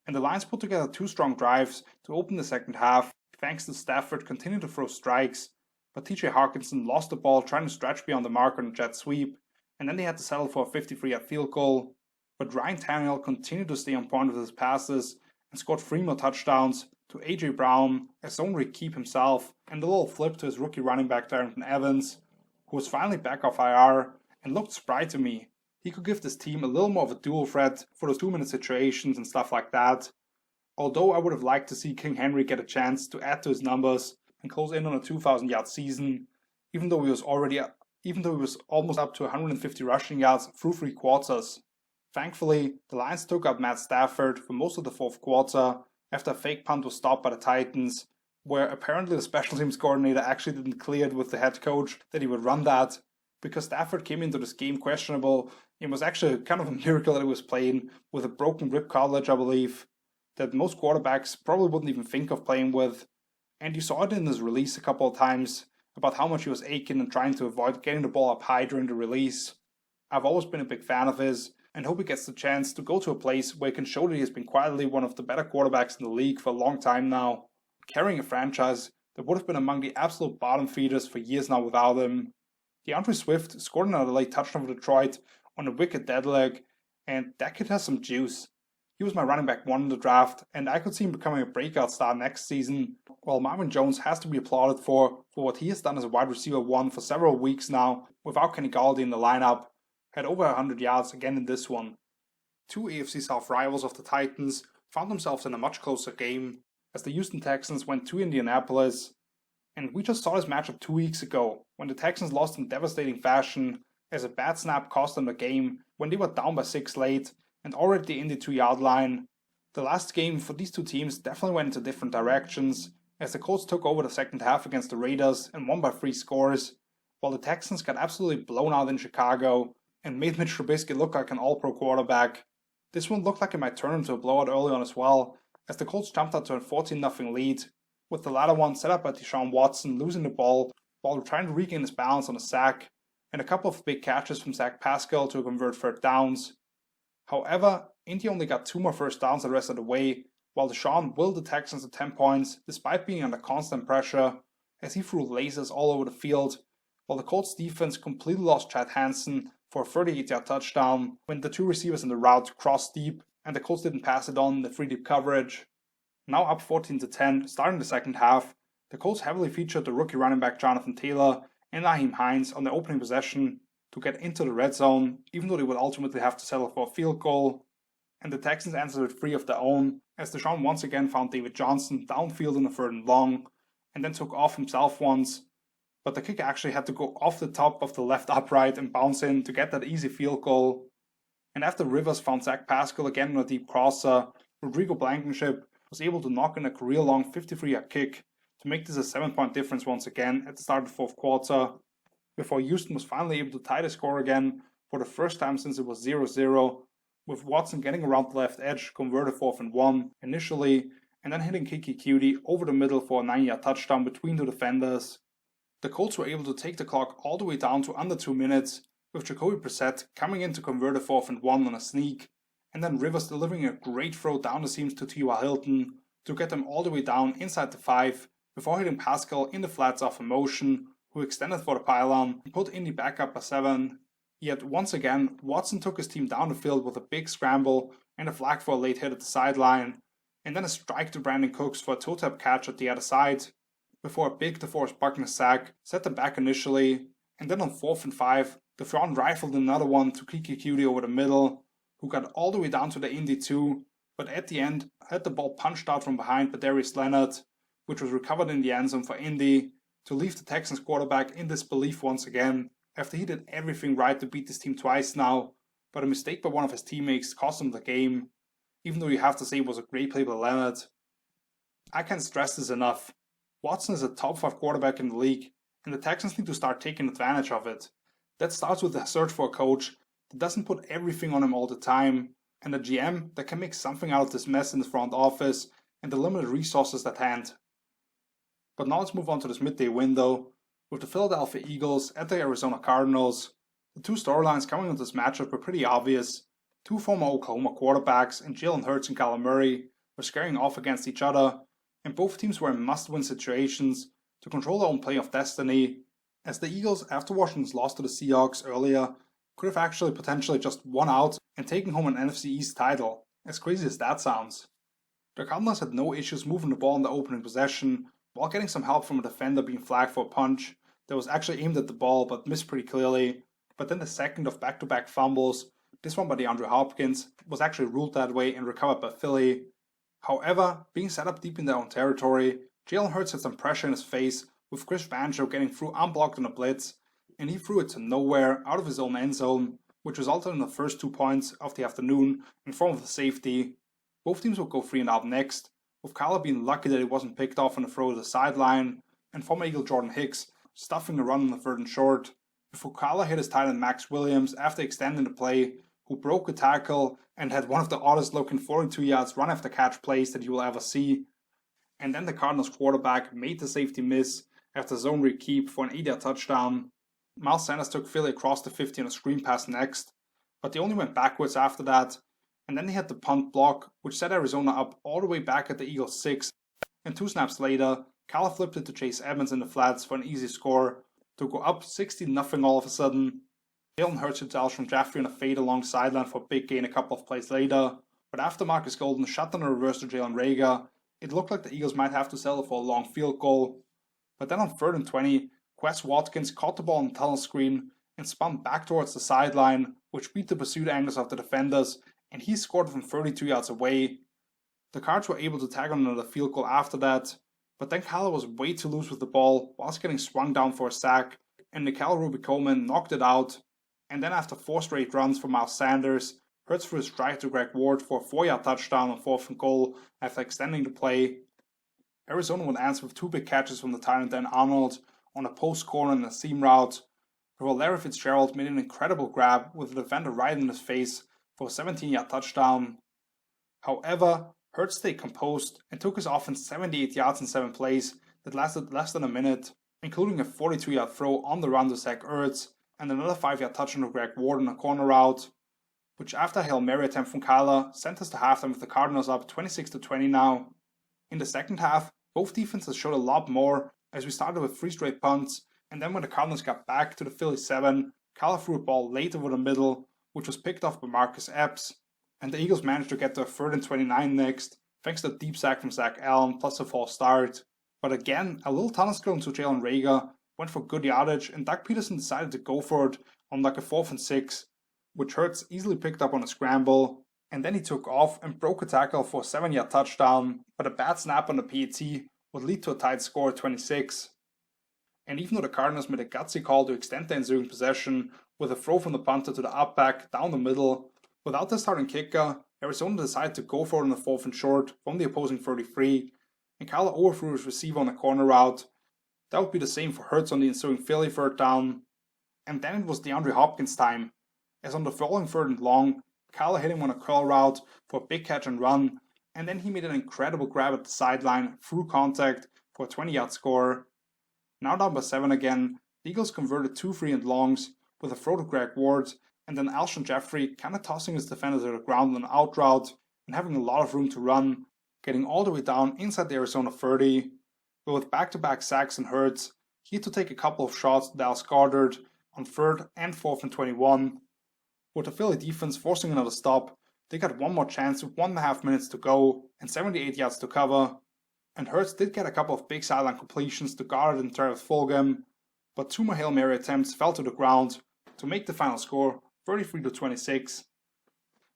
and the Lions put together 2 strong drives to open the second half, thanks to Stafford continuing to throw strikes, but TJ Hawkinson lost the ball trying to stretch beyond the mark on a jet sweep, and then they had to settle for a 53-yard field goal. But Ryan Tannehill continued to stay on point with his passes and scored 3 more touchdowns to A.J. Brown, a zone read keep himself, and a little flip to his rookie running back Darrington Evans, who was finally back off IR and looked spry to me. He could give this team a little more of a dual threat for those 2-minute situations and stuff like that. Although I would have liked to see King Henry get a chance to add to his numbers and close in on a 2,000-yard season, even though he was almost up to 150 rushing yards through 3 quarters. Thankfully, the Lions took out Matt Stafford for most of the 4th quarter after a fake punt was stopped by the Titans, where apparently the special teams coordinator actually didn't clear it with the head coach that he would run that, because Stafford came into this game questionable. It was actually kind of a miracle that he was playing with a broken rib cartilage, I believe, that most quarterbacks probably wouldn't even think of playing with. And you saw it in his release a couple of times about how much he was aching and trying to avoid getting the ball up high during the release. I've always been a big fan of his and hope he gets the chance to go to a place where he can show that he has been quietly one of the better quarterbacks in the league for a long time now, carrying a franchise that would have been among the absolute bottom feeders for years now without him. DeAndre Swift scored another late touchdown for Detroit on a wicked dead leg, and that kid has some juice. He was my running back 1 in the draft, and I could see him becoming a breakout star next season, while Marvin Jones has to be applauded for what he has done as a wide receiver 1 for several weeks now, without Kenny Galladay in the lineup. Had over 100 yards again in this one. 2 AFC South rivals of the Titans found themselves in a much closer game, as the Houston Texans went to Indianapolis. And we just saw this matchup 2 weeks ago, when the Texans lost in devastating fashion, as a bad snap cost them the game when they were down by 6 late and already at the Indy 2-yard line. The last game for these 2 teams definitely went into different directions, as the Colts took over the second half against the Raiders and won by 3 scores, while the Texans got absolutely blown out in Chicago and made Mitch Trubisky look like an all-pro quarterback. This one looked like it might turn into a blowout early on as well, as the Colts jumped out to a 14-0 lead, with the latter one set up by Deshaun Watson losing the ball while trying to regain his balance on a sack, and a couple of big catches from Zach Pascal to convert 3rd downs. However, Indy only got 2 more first downs the rest of the way, while Deshaun willed the Texans to 10 points despite being under constant pressure, as he threw lasers all over the field, while the Colts defense completely lost Chad Hansen for a 38-yard touchdown when the 2 receivers in the route crossed deep and the Colts didn't pass it on in the 3-deep coverage. Now up 14-10, starting the second half, the Colts heavily featured the rookie running back Jonathan Taylor and Nyheim Hines on their opening possession to get into the red zone, even though they would ultimately have to settle for a field goal. And the Texans answered with 3 of their own, as Deshaun once again found David Johnson downfield in the 3rd and long, and then took off himself once. But the kick actually had to go off the top of the left upright and bounce in to get that easy field goal. And after Rivers found Zach Pascal again on a deep crosser, Rodrigo Blankenship was able to knock in a career-long 53-yard kick to make this a 7-point difference once again at the start of the 4th quarter, before Houston was finally able to tie the score again for the first time since it was 0-0, with Watson getting around the left edge, converted 4th and 1 initially, and then hitting Kiki Cutie over the middle for a 9-yard touchdown between the defenders. The Colts were able to take the clock all the way down to under 2 minutes, with Jacoby Brissett coming in to convert a 4th and 1 on a sneak, and then Rivers delivering a great throw down the seams to T.Y. Hilton to get them all the way down inside the 5 before hitting Pascal in the flats off a motion, who extended for the pylon and put Indy back up by 7. Yet once again, Watson took his team down the field with a big scramble and a flag for a late hit at the sideline, and then a strike to Brandon Cooks for a toe-tap catch at the other side, before a big DeForest Buckner sack set them back initially, and then on 4th and 5, the front rifled another one to Kiki Cutie over the middle, who got all the way down to the Indy 2, but at the end had the ball punched out from behind by Darius Leonard, which was recovered in the end zone for Indy, to leave the Texans quarterback in disbelief once again, after he did everything right to beat this team twice now, but a mistake by one of his teammates cost him the game, even though you have to say it was a great play by Leonard. I can't stress this enough. Watson is a top 5 quarterback in the league, and the Texans need to start taking advantage of it. That starts with the search for a coach that doesn't put everything on him all the time, and a GM that can make something out of this mess in the front office and the limited resources at hand. But now let's move on to this midday window, with the Philadelphia Eagles at the Arizona Cardinals. The 2 storylines coming into this matchup were pretty obvious. 2 former Oklahoma quarterbacks in Jalen Hurts and Kyler Murray were squaring off against each other, and both teams were in must-win situations to control their own play of destiny, as the Eagles, after Washington's loss to the Seahawks earlier, could have actually potentially just won out and taken home an NFC East title, as crazy as that sounds. The Cardinals had no issues moving the ball in the opening possession, while getting some help from a defender being flagged for a punch that was actually aimed at the ball but missed pretty clearly. But then the second of back-to-back fumbles, this one by DeAndre Hopkins, was actually ruled that way and recovered by Philly. However, being set up deep in their own territory, Jalen Hurts had some pressure in his face, with Chris Banjo getting through unblocked on a blitz, and he threw it to nowhere out of his own end zone, which resulted in the first 2 points of the afternoon in form of a safety. Both teams would go 3 and out next, with Kyler being lucky that he wasn't picked off on the throw to the sideline, and former Eagle Jordan Hicks stuffing a run on the 3rd and short, before Kyler hit his tight end Max Williams after extending the play, who broke a tackle and had one of the oddest looking 42 yards run after catch plays that you will ever see. And then the Cardinals quarterback made the safety miss after zone read keep for an 8-yard touchdown. Miles Sanders took Philly across the 50 on a screen pass next, but they only went backwards after that, and then they had the punt block, which set Arizona up all the way back at the Eagles' 6, and 2 snaps later, Kyler flipped it to Chase Edmonds in the flats for an easy score, to go up 16-0 all of a sudden. Jalen Hurts hit Alshon Jeffrey on a fade along sideline for a big gain a couple of plays later, but after Marcus Golden shot down a reverse to Jalen Reagor, it looked like the Eagles might have to settle for a long field goal. But then on 3rd and 20, Quez Watkins caught the ball on the tunnel screen and spun back towards the sideline, which beat the pursuit angles of the defenders, and he scored from 32 yards away. The Cards were able to tag on another field goal after that, but then Kyler was way too loose with the ball whilst getting swung down for a sack, and Nickel Ruby-Coleman knocked it out. And then after 4 straight runs for Miles Sanders, Hurts threw a strike to Greg Ward for a 4-yard touchdown on 4th and goal after extending the play. Arizona would answer with 2 big catches from the tight end Dan Arnold on a post corner and a seam route, while Larry Fitzgerald made an incredible grab with the defender right in his face for a 17-yard touchdown. However, Hurts stayed composed and took his offense 78 yards in 7 plays that lasted less than a minute, including a 42-yard throw on the run to Zach Ertz and another 5-yard touchdown to Greg Ward on a corner route, which after a Hail Mary attempt from Kyler sent us to halftime with the Cardinals up 26-20 now. In the second half, both defenses showed a lot more as we started with 3 straight punts, and then when the Cardinals got back to the Philly 7, Kyler threw a ball late over the middle, which was picked off by Marcus Epps, and the Eagles managed to get to a 3rd and 29 next, thanks to a deep sack from Zach Allen plus a false start. But again, a little tunnel screen to Jalen Reagor went for good yardage, and Doug Peterson decided to go for it on like a 4th and 6, which Hurts easily picked up on a scramble, and then he took off and broke a tackle for a 7-yard touchdown, but a bad snap on the PAT would lead to a tight score at 26. And even though the Cardinals made a gutsy call to extend the ensuing possession with a throw from the punter to the upback down the middle, without the starting kicker, Arizona decided to go for it on the 4th and short from the opposing 33, and Kyler overthrew his receiver on a corner route. That would be the same for Hurts on the ensuing Philly 3rd down. And then it was DeAndre Hopkins' time, as on the following 3rd and long, Kyler hit him on a curl route for a big catch and run, and then he made an incredible grab at the sideline through contact for a 20-yard score. Now down by 7 again, the Eagles converted 2 3 and longs with a throw to Greg Ward, and then Alshon Jeffrey kind of tossing his defender to the ground on an out route and having a lot of room to run, getting all the way down inside the Arizona 30. But with back-to-back sacks and Hurts, he had to take a couple of shots to Dallas Goedert on 3rd and 4th and 21. With the Philly defense forcing another stop, they got one more chance with 1.5 minutes to go and 78 yards to cover. And Hurts did get a couple of big sideline completions to Goddard and Travis Fulgham, but 2 more Hail Mary attempts fell to the ground to make the final score 33-26.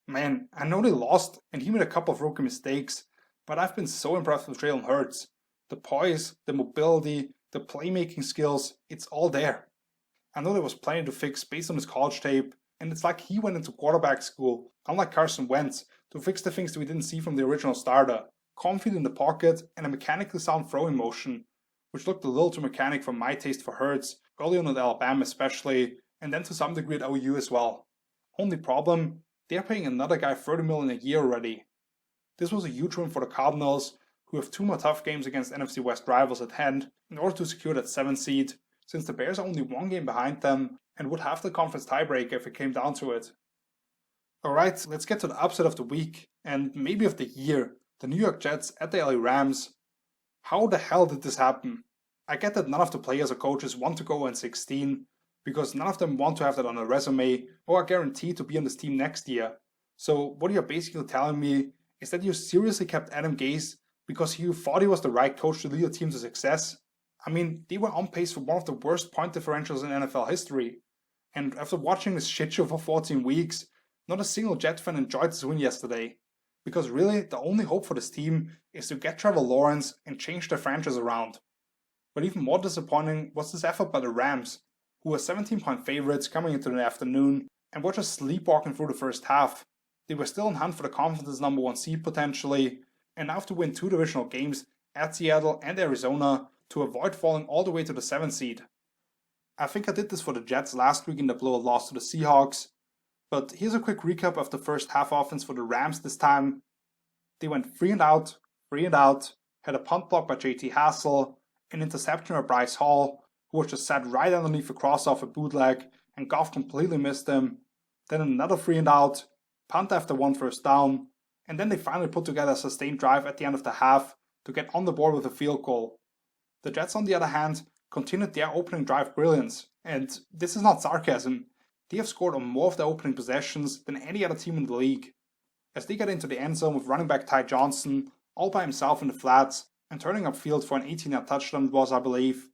Man, I know they lost and he made a couple of rookie mistakes, but I've been so impressed with Jalen Hurts. The poise, the mobility, the playmaking skills, it's all there. I know there was plenty to fix based on his college tape, and it's like he went into quarterback school, unlike Carson Wentz, to fix the things that we didn't see from the original starter. Confident in the pocket and a mechanically sound throwing motion, which looked a little too mechanic for my taste for Hurts, early on at Alabama especially, and then to some degree at OU as well. Only problem, they're paying another guy $30 million a year already. This was a huge win for the Cardinals, who have 2 more tough games against NFC West rivals at hand in order to secure that 7th seed, since the Bears are only 1 game behind them and would have the conference tiebreaker if it came down to it. Alright, let's get to the upset of the week, and maybe of the year, the New York Jets at the LA Rams. How the hell did this happen? I get that none of the players or coaches want to go 0-16 because none of them want to have that on a resume or are guaranteed to be on this team next year. So what you're basically telling me is that you seriously kept Adam Gase because you thought he was the right coach to lead the team to success? I mean, they were on pace for one of the worst point differentials in NFL history. And after watching this shit show for 14 weeks, not a single Jet fan enjoyed this win yesterday. Because really, the only hope for this team is to get Trevor Lawrence and change their franchise around. But even more disappointing was this effort by the Rams, who were 17-point favorites coming into the afternoon and were just sleepwalking through the first half. They were still in hunt for the conference's number 1 seed potentially, and now have to win 2 divisional games at Seattle and Arizona to avoid falling all the way to the 7th seed. I think I did this for the Jets last week in the blowout loss to the Seahawks, but here's a quick recap of the first half offense for the Rams this time. They went 3 and out, had a punt block by JT Hassel, an interception by Bryce Hall, who was just sat right underneath a cross-off a bootleg, and Goff completely missed him. Then another 3 and out, punt after 1 first down, and then they finally put together a sustained drive at the end of the half to get on the board with a field goal. The Jets, on the other hand, continued their opening drive brilliance, and this is not sarcasm. They have scored on more of their opening possessions than any other team in the league, as they got into the end zone with running back Ty Johnson all by himself in the flats and turning upfield for an 18-yard touchdown it was, I believe.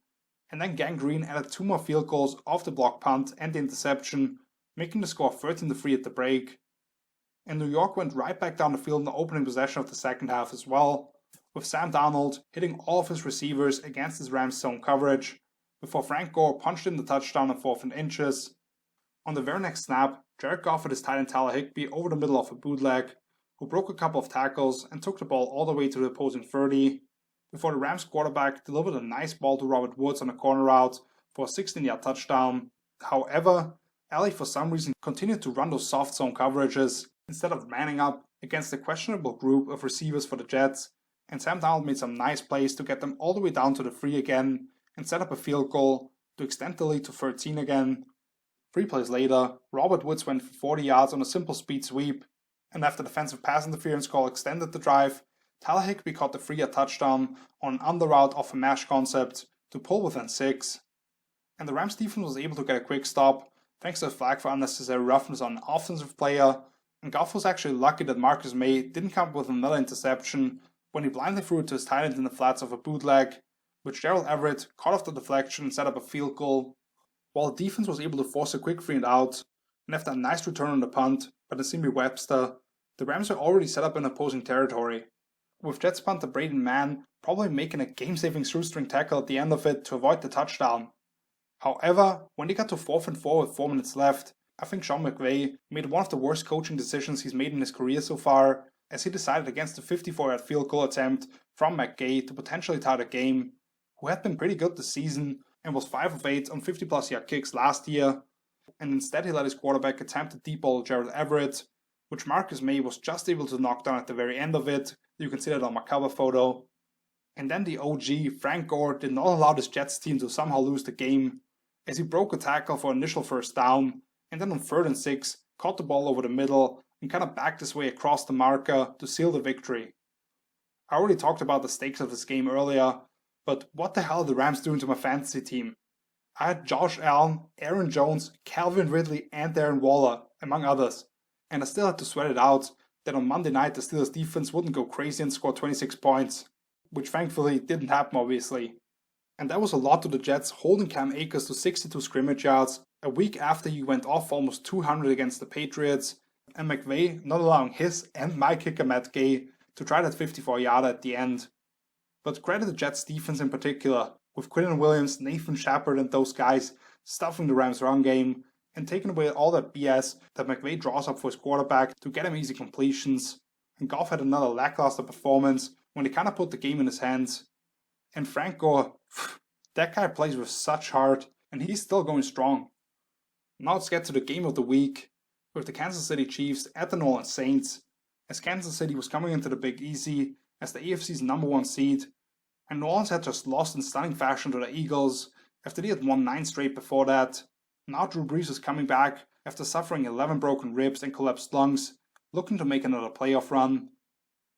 And then Gang Green added 2 more field goals off the block punt and the interception, making the score 13-3 at the break. And New York went right back down the field in the opening possession of the second half as well, with Sam Darnold hitting all of his receivers against his Rams zone coverage, before Frank Gore punched in the touchdown on 4th and inches. On the very next snap, Jared Goff had his tight end Tyler Higbee over the middle of a bootleg, who broke a couple of tackles and took the ball all the way to the opposing 30, before the Rams quarterback delivered a nice ball to Robert Woods on a corner route for a 16-yard touchdown. However, LA for some reason continued to run those soft zone coverages instead of manning up against the questionable group of receivers for the Jets, and Sam Darnold made some nice plays to get them all the way down to the 3 again and set up a field goal to extend the lead to 13 again. 3 plays later, Robert Woods went for 40 yards on a simple speed sweep, and after the defensive pass interference call extended the drive, Tyler Higbee caught the 3-yard touchdown on an under route off a mesh concept to pull within 6. And the Rams defense was able to get a quick stop thanks to a flag for unnecessary roughness on an offensive player, and Goff was actually lucky that Marcus May didn't come up with another interception when he blindly threw it to his tight end in the flats of a bootleg, which Gerald Everett caught off the deflection and set up a field goal, while the defense was able to force a quick 3 and out, and after a nice return on the punt by Nasimi Webster, the Rams were already set up in opposing territory, with Jets punter Braden Mann probably making a game-saving shoestring tackle at the end of it to avoid the touchdown. However, when they got to 4th and 4 with 4 minutes left, I think Sean McVay made one of the worst coaching decisions he's made in his career so far, as he decided against the 54-yard field goal attempt from McGay to potentially tie the game, who had been pretty good this season and was 5 of 8 on 50-plus yard kicks last year, and instead he let his quarterback attempt a deep ball to Gerald Everett, which Marcus May was just able to knock down at the very end of it. You can see that on my cover photo. And then the OG, Frank Gore, did not allow this Jets team to somehow lose the game, as he broke a tackle for initial first down, and then on 3rd and 6, caught the ball over the middle and kind of backed his way across the marker to seal the victory. I already talked about the stakes of this game earlier, but what the hell are the Rams doing to my fantasy team? I had Josh Allen, Aaron Jones, Calvin Ridley, and Darren Waller, among others, and I still had to sweat it out that on Monday night the Steelers defense wouldn't go crazy and score 26 points, which thankfully didn't happen obviously. And that was a lot to the Jets holding Cam Akers to 62 scrimmage yards a week after he went off almost 200 against the Patriots, and McVay not allowing his and my kicker Matt Gay to try that 54-yarder at the end. But credit the Jets defense in particular, with Quinnen Williams, Nathan Shepard and those guys stuffing the Rams run game and taking away all that BS that McVay draws up for his quarterback to get him easy completions. And Goff had another lackluster performance when he kind of put the game in his hands. And Frank Gore, that guy plays with such heart, and he's still going strong. Now let's get to the game of the week, with the Kansas City Chiefs at the New Orleans Saints, as Kansas City was coming into the Big Easy as the AFC's number 1 seed, and New Orleans had just lost in stunning fashion to the Eagles after they had won 9 straight before that. Now Drew Brees is coming back after suffering 11 broken ribs and collapsed lungs, looking to make another playoff run.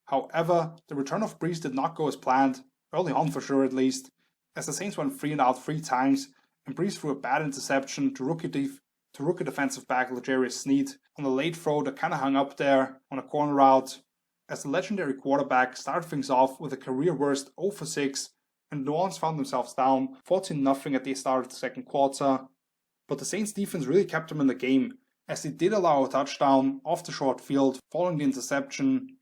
However, the return of Brees did not go as planned, early on for sure at least, as the Saints went 3 and out 3 times, and Brees threw a bad interception to rookie defensive back L'Jarius Sneed on a late throw that kind of hung up there on a corner route, as the legendary quarterback started things off with a career-worst 0 for 6, and New Orleans found themselves down 14-0 at the start of the second quarter. But the Saints defense really kept them in the game, as they did allow a touchdown off the short field following the interception,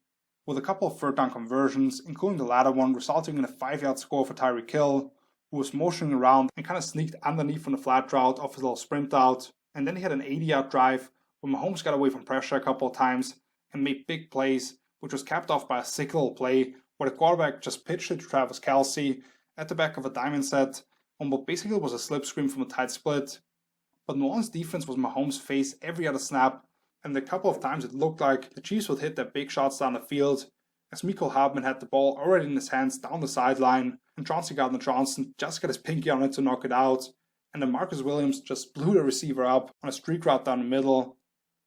with a couple of third down conversions, including the latter one resulting in a 5-yard score for Tyreek Hill, who was motioning around and kind of sneaked underneath on the flat route off his little sprint out. And then he had an 80-yard drive where Mahomes got away from pressure a couple of times and made big plays, which was capped off by a sick little play where the quarterback just pitched it to Travis Kelce at the back of a diamond set on what basically was a slipstream from a tight split. But New Orleans' defense was Mahomes' face every other snap, and a couple of times it looked like the Chiefs would hit their big shots down the field, as Mecole Hardman had the ball already in his hands down the sideline, and Chauncey Gardner-Johnson just got his pinky on it to knock it out, and then Marcus Williams just blew the receiver up on a streak route down the middle.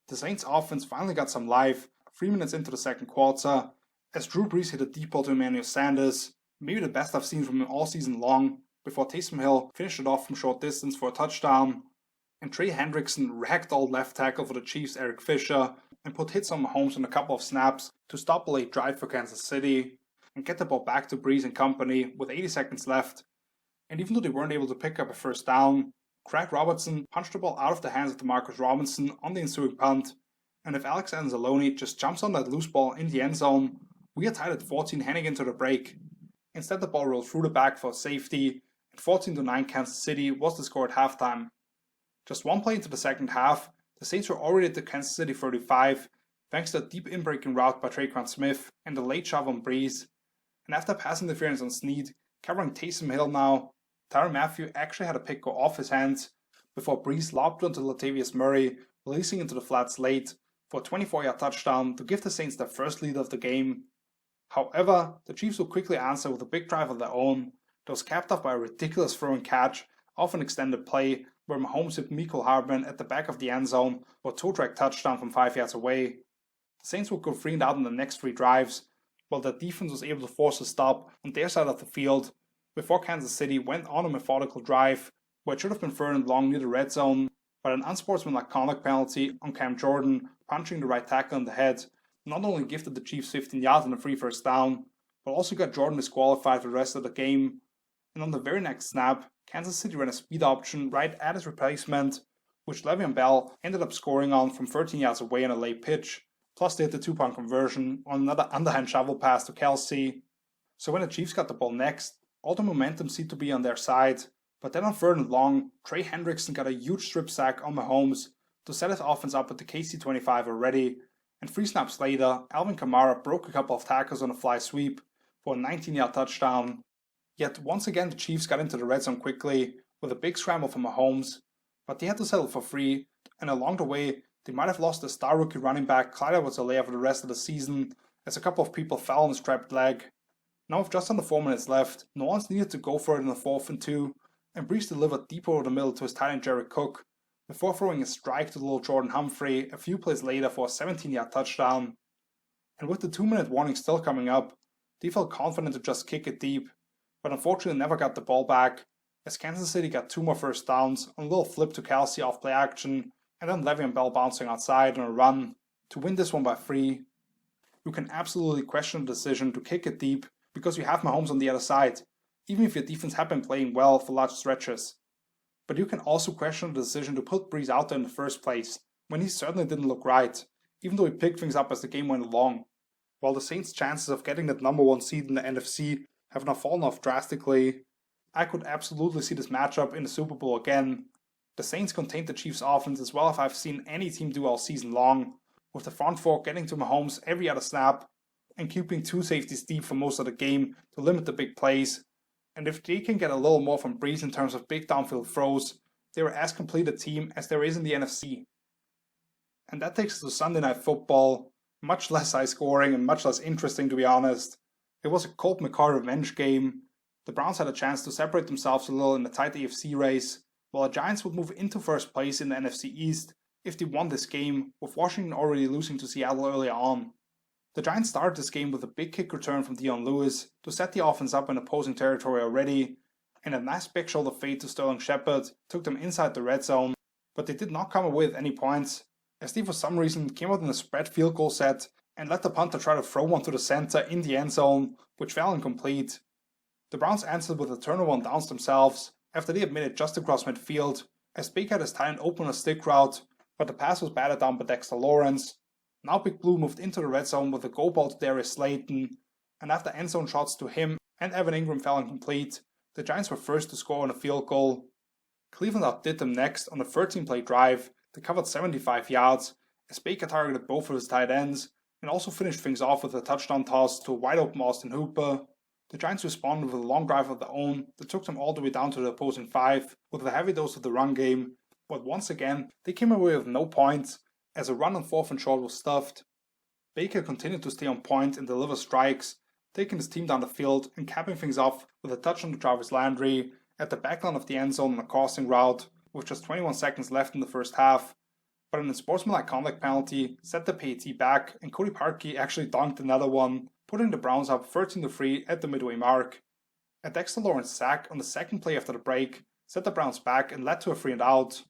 The Saints' offense finally got some life 3 minutes into the second quarter, as Drew Brees hit a deep ball to Emmanuel Sanders, maybe the best I've seen from him all season long, before Taysom Hill finished it off from short distance for a touchdown, and Trey Hendrickson ragdolled left tackle for the Chiefs' Eric Fisher and put hits on Mahomes on a couple of snaps to stop a late drive for Kansas City and get the ball back to Brees and company with 80 seconds left. And even though they weren't able to pick up a first down, Craig Robertson punched the ball out of the hands of DeMarcus Robinson on the ensuing punt, and if Alex Anzalone just jumps on that loose ball in the end zone, we are tied at 14 heading into the break. Instead, the ball rolled through the back for a safety, and 14-9 Kansas City was the score at halftime. Just one play into the second half, the Saints were already at the Kansas City 35, thanks to a deep in-breaking route by Traquan Smith and a late shove on Brees. And after pass interference on Sneed, covering Taysom Hill now, Tyrann Mathieu actually had a pick go off his hands before Brees lobbed onto Latavius Murray, releasing into the flats late for a 24-yard touchdown to give the Saints their first lead of the game. However, the Chiefs would quickly answer with a big drive of their own that was capped off by a ridiculous throw and catch off an extended play where Mahomes hit Mecole Hardman at the back of the end zone for a toe-drag touchdown from 5 yards away. The Saints would go 3 and out in the next 3 drives, while their defense was able to force a stop on their side of the field before Kansas City went on a methodical drive where it should have been third and long near the red zone, but an unsportsmanlike conduct penalty on Cam Jordan punching the right tackle in the head not only gifted the Chiefs 15 yards and a free first down, but also got Jordan disqualified for the rest of the game. And on the very next snap, Kansas City ran a speed option right at his replacement, which Le'Veon Bell ended up scoring on from 13 yards away on a late pitch, plus they hit the 2-point conversion on another underhand shovel pass to Kelce. So when the Chiefs got the ball next, all the momentum seemed to be on their side, but then on 3rd and long, Trey Hendrickson got a huge strip sack on Mahomes to set his offense up at the KC-25 already, and 3 snaps later, Alvin Kamara broke a couple of tackles on a fly sweep for a 19-yard touchdown. Yet once again the Chiefs got into the red zone quickly with a big scramble for Mahomes, but they had to settle for 3, and along the way they might have lost the star rookie running back Clyde Edwards-Helaire for the rest of the season as a couple of people fell on his trapped leg. Now with just under 4 minutes left, New Orleans needed to go for it in the 4th and 2, and Brees delivered deep over the middle to his tight end Jared Cook before throwing a strike to little Jordan Humphrey a few plays later for a 17-yard touchdown. And with the 2-minute warning still coming up, they felt confident to just kick it deep, but unfortunately never got the ball back, as Kansas City got 2 more first downs on a little flip to Kelce off play action, and then Le'Veon Bell bouncing outside on a run to win this one by 3. You can absolutely question the decision to kick it deep because you have Mahomes on the other side, even if your defense had been playing well for large stretches. But you can also question the decision to put Brees out there in the first place, when he certainly didn't look right, even though he picked things up as the game went along. While the Saints' chances of getting that number 1 seed in the NFC have now fallen off drastically, I could absolutely see this matchup in the Super Bowl again. The Saints contained the Chiefs' offense as well as I've seen any team do all season long, with the front 4 getting to Mahomes every other snap and keeping 2 safeties deep for most of the game to limit the big plays. And if they can get a little more from Brees in terms of big downfield throws, they were as complete a team as there is in the NFC. And that takes us to Sunday Night Football, much less high scoring and much less interesting to be honest. It was a Colt McCoy revenge game. The Browns had a chance to separate themselves a little in the tight AFC race, while the Giants would move into first place in the NFC East if they won this game, with Washington already losing to Seattle earlier on. The Giants started this game with a big kick return from Dion Lewis to set the offense up in opposing territory already, and a nice big shoulder fade to Sterling Shepard took them inside the red zone, but they did not come away with any points, as they for some reason came out in a spread field goal set and let the punter try to throw one to the center in the end zone, which fell incomplete. The Browns answered with a turnover on downs themselves after they admitted just across midfield, as Baker had his tight end open a stick route, but the pass was batted down by Dexter Lawrence. Now Big Blue moved into the red zone with a go ball to Darius Slayton, and after end zone shots to him and Evan Ingram fell incomplete, the Giants were first to score on a field goal. Cleveland outdid them next on a 13-play drive that covered 75 yards, as Baker targeted both of his tight ends and also finished things off with a touchdown toss to a wide-open Austin Hooper. The Giants responded with a long drive of their own that took them all the way down to the opposing 5 with a heavy dose of the run game, but once again they came away with no points as a run on 4th and short was stuffed. Baker continued to stay on point and deliver strikes, taking his team down the field and capping things off with a touchdown to Jarvis Landry at the backline of the end zone on a crossing route with just 21 seconds left in the first half. But an unsportsmanlike conduct penalty set the PAT back, and Cody Parkey actually dunked another one, putting the Browns up 13-3 at the midway mark. A Dexter Lawrence sack on the second play after the break set the Browns back and led to a 3-and-out,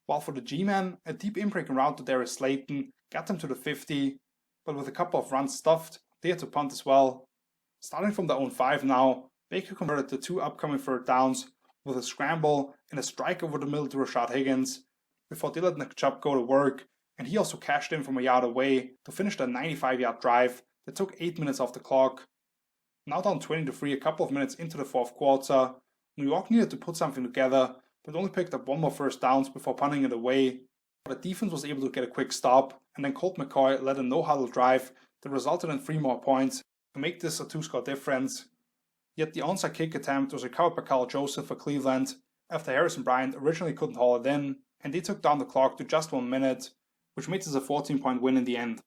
while for the G-Men, a deep in-breaking route to Darius Slayton got them to the 50, but with a couple of runs stuffed, they had to punt as well. Starting from their own 5 now, Baker converted the 2 upcoming third downs with a scramble and a strike over the middle to Rashad Higgins, before they let Nick Chubb go to work, and he also cashed in from a yard away to finish the 95-yard drive that took 8 minutes off the clock. Now down 20-3 a couple of minutes into the 4th quarter, New York needed to put something together, but only picked up 1 more first downs before punting it away. But the defense was able to get a quick stop, and then Colt McCoy led a no-huddle drive that resulted in 3 more points to make this a 2-score difference. Yet the onside kick attempt was recovered by Kyle Joseph for Cleveland after Harrison Bryant originally couldn't haul it in, and they took down the clock to just 1 minute, which made this a 14-point win in the end.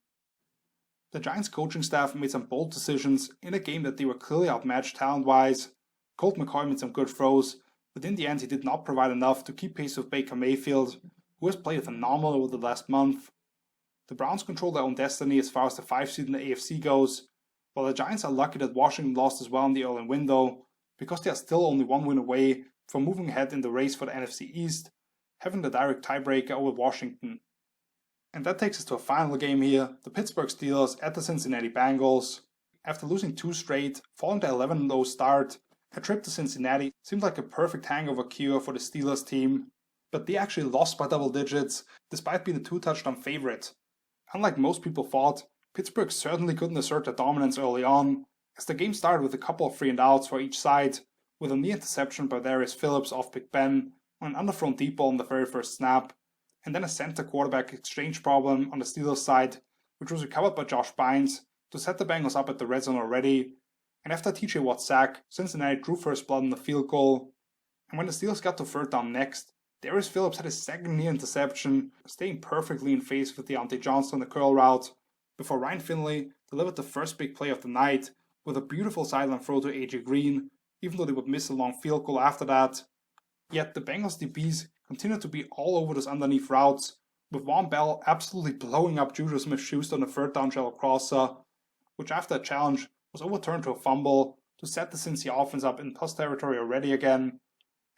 The Giants coaching staff made some bold decisions in a game that they were clearly outmatched talent-wise. Colt McCoy made some good throws, but in the end he did not provide enough to keep pace with Baker Mayfield, who has played phenomenal over the last month. The Browns control their own destiny as far as the 5 seed in the AFC goes, while the Giants are lucky that Washington lost as well in the early window, because they are still only 1 win away from moving ahead in the race for the NFC East, having the direct tiebreaker over Washington. And that takes us to a final game here, the Pittsburgh Steelers at the Cincinnati Bengals. After losing 2 straight, following the 11-0 start, a trip to Cincinnati seemed like a perfect hangover cure for the Steelers team, but they actually lost by double digits despite being a 2-touchdown favorite. Unlike most people thought, Pittsburgh certainly couldn't assert their dominance early on, as the game started with a couple of 3-and-outs for each side, with a near interception by Darius Phillips off Big Ben on an underthrown deep ball on the very first snap, and then a center-quarterback exchange problem on the Steelers side, which was recovered by Josh Bynes to set the Bengals up at the red zone already, and after TJ Watt's sack, Cincinnati drew first blood on the field goal. And when the Steelers got to third down next, Darius Phillips had his second near interception, staying perfectly in phase with Deontay Johnson on the curl route, before Ryan Finley delivered the first big play of the night with a beautiful sideline throw to AJ Green, even though they would miss a long field goal after that. Yet the Bengals DBs continued to be all over those underneath routes, with Von Bell absolutely blowing up Juju Smith-Schuster on the third down shallow crosser, which after a challenge was overturned to a fumble to set the Cincy offense up in plus territory already again,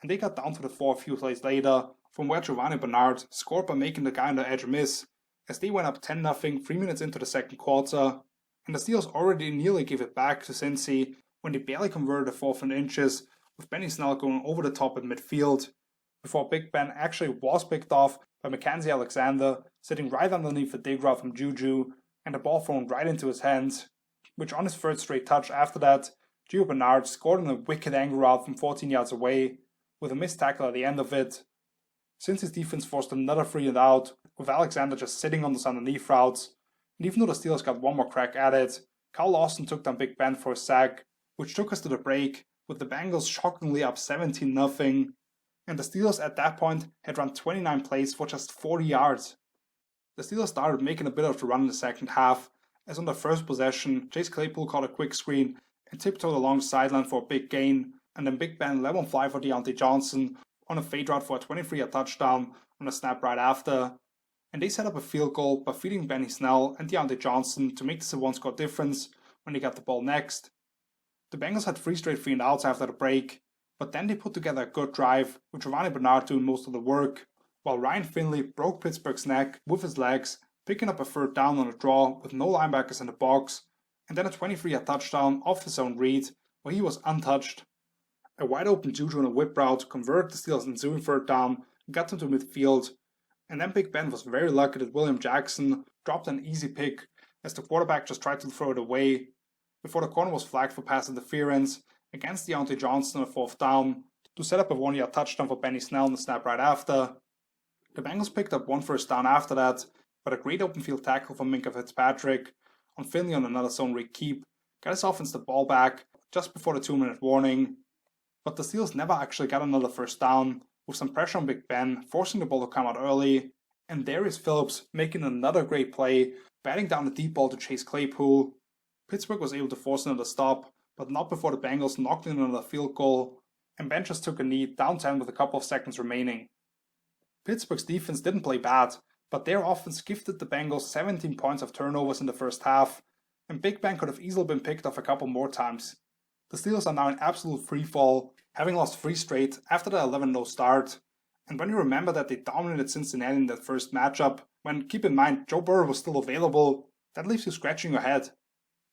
and they got down to the 4 a few plays later, from where Giovanni Bernard scored by making the guy on the edge miss, as they went up 10-0 3 minutes into the second quarter, and the Steelers already nearly gave it back to Cincy when they barely converted a 4th and inches, with Benny Snell going over the top at midfield, before Big Ben actually was picked off by Mackenzie Alexander, sitting right underneath the dig route from Juju, and the ball thrown right into his hands, which on his 3rd straight touch after that, Gio Bernard scored on a wicked angle route from 14 yards away, with a missed tackle at the end of it. Since his defense forced another 3-and-out, with Alexander just sitting on those underneath routes, and even though the Steelers got 1 more crack at it, Carl Lawson took down Big Ben for a sack, which took us to the break, with the Bengals shockingly up 17-0, and the Steelers at that point had run 29 plays for just 40 yards. The Steelers started making a bit of the run in the second half, as on the first possession, Chase Claypool caught a quick screen and tiptoed along the sideline for a big gain, and then Big Ben let one fly for Deontay Johnson on a fade route for a 23-yard touchdown on a snap right after, and they set up a field goal by feeding Benny Snell and Deontay Johnson to make this a 1-score difference when they got the ball next. The Bengals had 3 straight 3-and-outs after the break, But then they put together a good drive, with Giovanni Bernard doing most of the work, while Ryan Finley broke Pittsburgh's neck with his legs, picking up a third down on a draw with no linebackers in the box, and then a 23-yard touchdown off his own read, where he was untouched. A wide open Juju on a whip route converted the Steelers' ensuing third down and got them to midfield, and then Big Ben was very lucky that William Jackson dropped an easy pick as the quarterback just tried to throw it away, before the corner was flagged for pass interference against Deontay Johnson on a fourth down to set up a 1-yard touchdown for Benny Snell on the snap right after. The Bengals picked up one first down after that, but a great open field tackle from Minkah Fitzpatrick on Finley on another zone read keep got his offense the ball back just before the 2-minute warning. But the Steelers never actually got another first down, with some pressure on Big Ben forcing the ball to come out early, and Darius Phillips making another great play, batting down the deep ball to Chase Claypool. Pittsburgh was able to force another stop, but not before the Bengals knocked in another field goal, and Ben just took a knee down 10 with a couple of seconds remaining. Pittsburgh's defense didn't play bad, but their offense gifted the Bengals 17 points of turnovers in the first half, and Big Ben could have easily been picked off a couple more times. The Steelers are now in absolute freefall, having lost 3 straight after the 11-0 start, and when you remember that they dominated Cincinnati in that first matchup, when, keep in mind, Joe Burrow was still available, that leaves you scratching your head.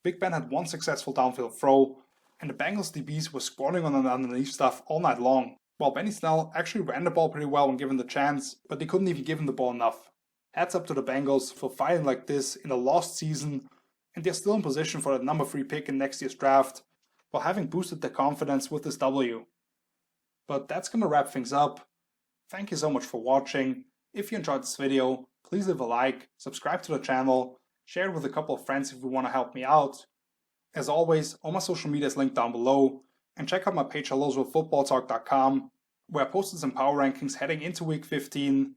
Big Ben had one successful downfield throw, and the Bengals DBs were squatting on the underneath stuff all night long, while Benny Snell actually ran the ball pretty well when given the chance, but they couldn't even give him the ball enough. Hats up to the Bengals for fighting like this in a lost season, and they're still in position for the number 3 pick in next year's draft, while having boosted their confidence with this W. But that's gonna wrap things up. Thank you so much for watching. If you enjoyed this video, please leave a like, subscribe to the channel, share it with a couple of friends if you want to help me out. As always, all my social media is linked down below, and check out my page at Footballtalk.com, where I posted some power rankings heading into week 15,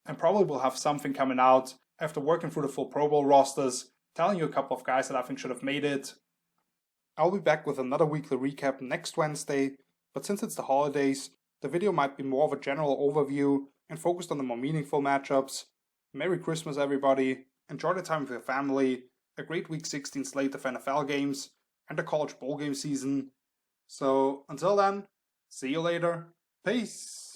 and probably will have something coming out after working through the full Pro Bowl rosters, telling you a couple of guys that I think should have made it. I'll be back with another weekly recap next Wednesday, but since it's the holidays, the video might be more of a general overview and focused on the more meaningful matchups. Merry Christmas everybody, enjoy the time with your family, a great week 16 slate of NFL games, and the college bowl game season. So until then, see you later, peace!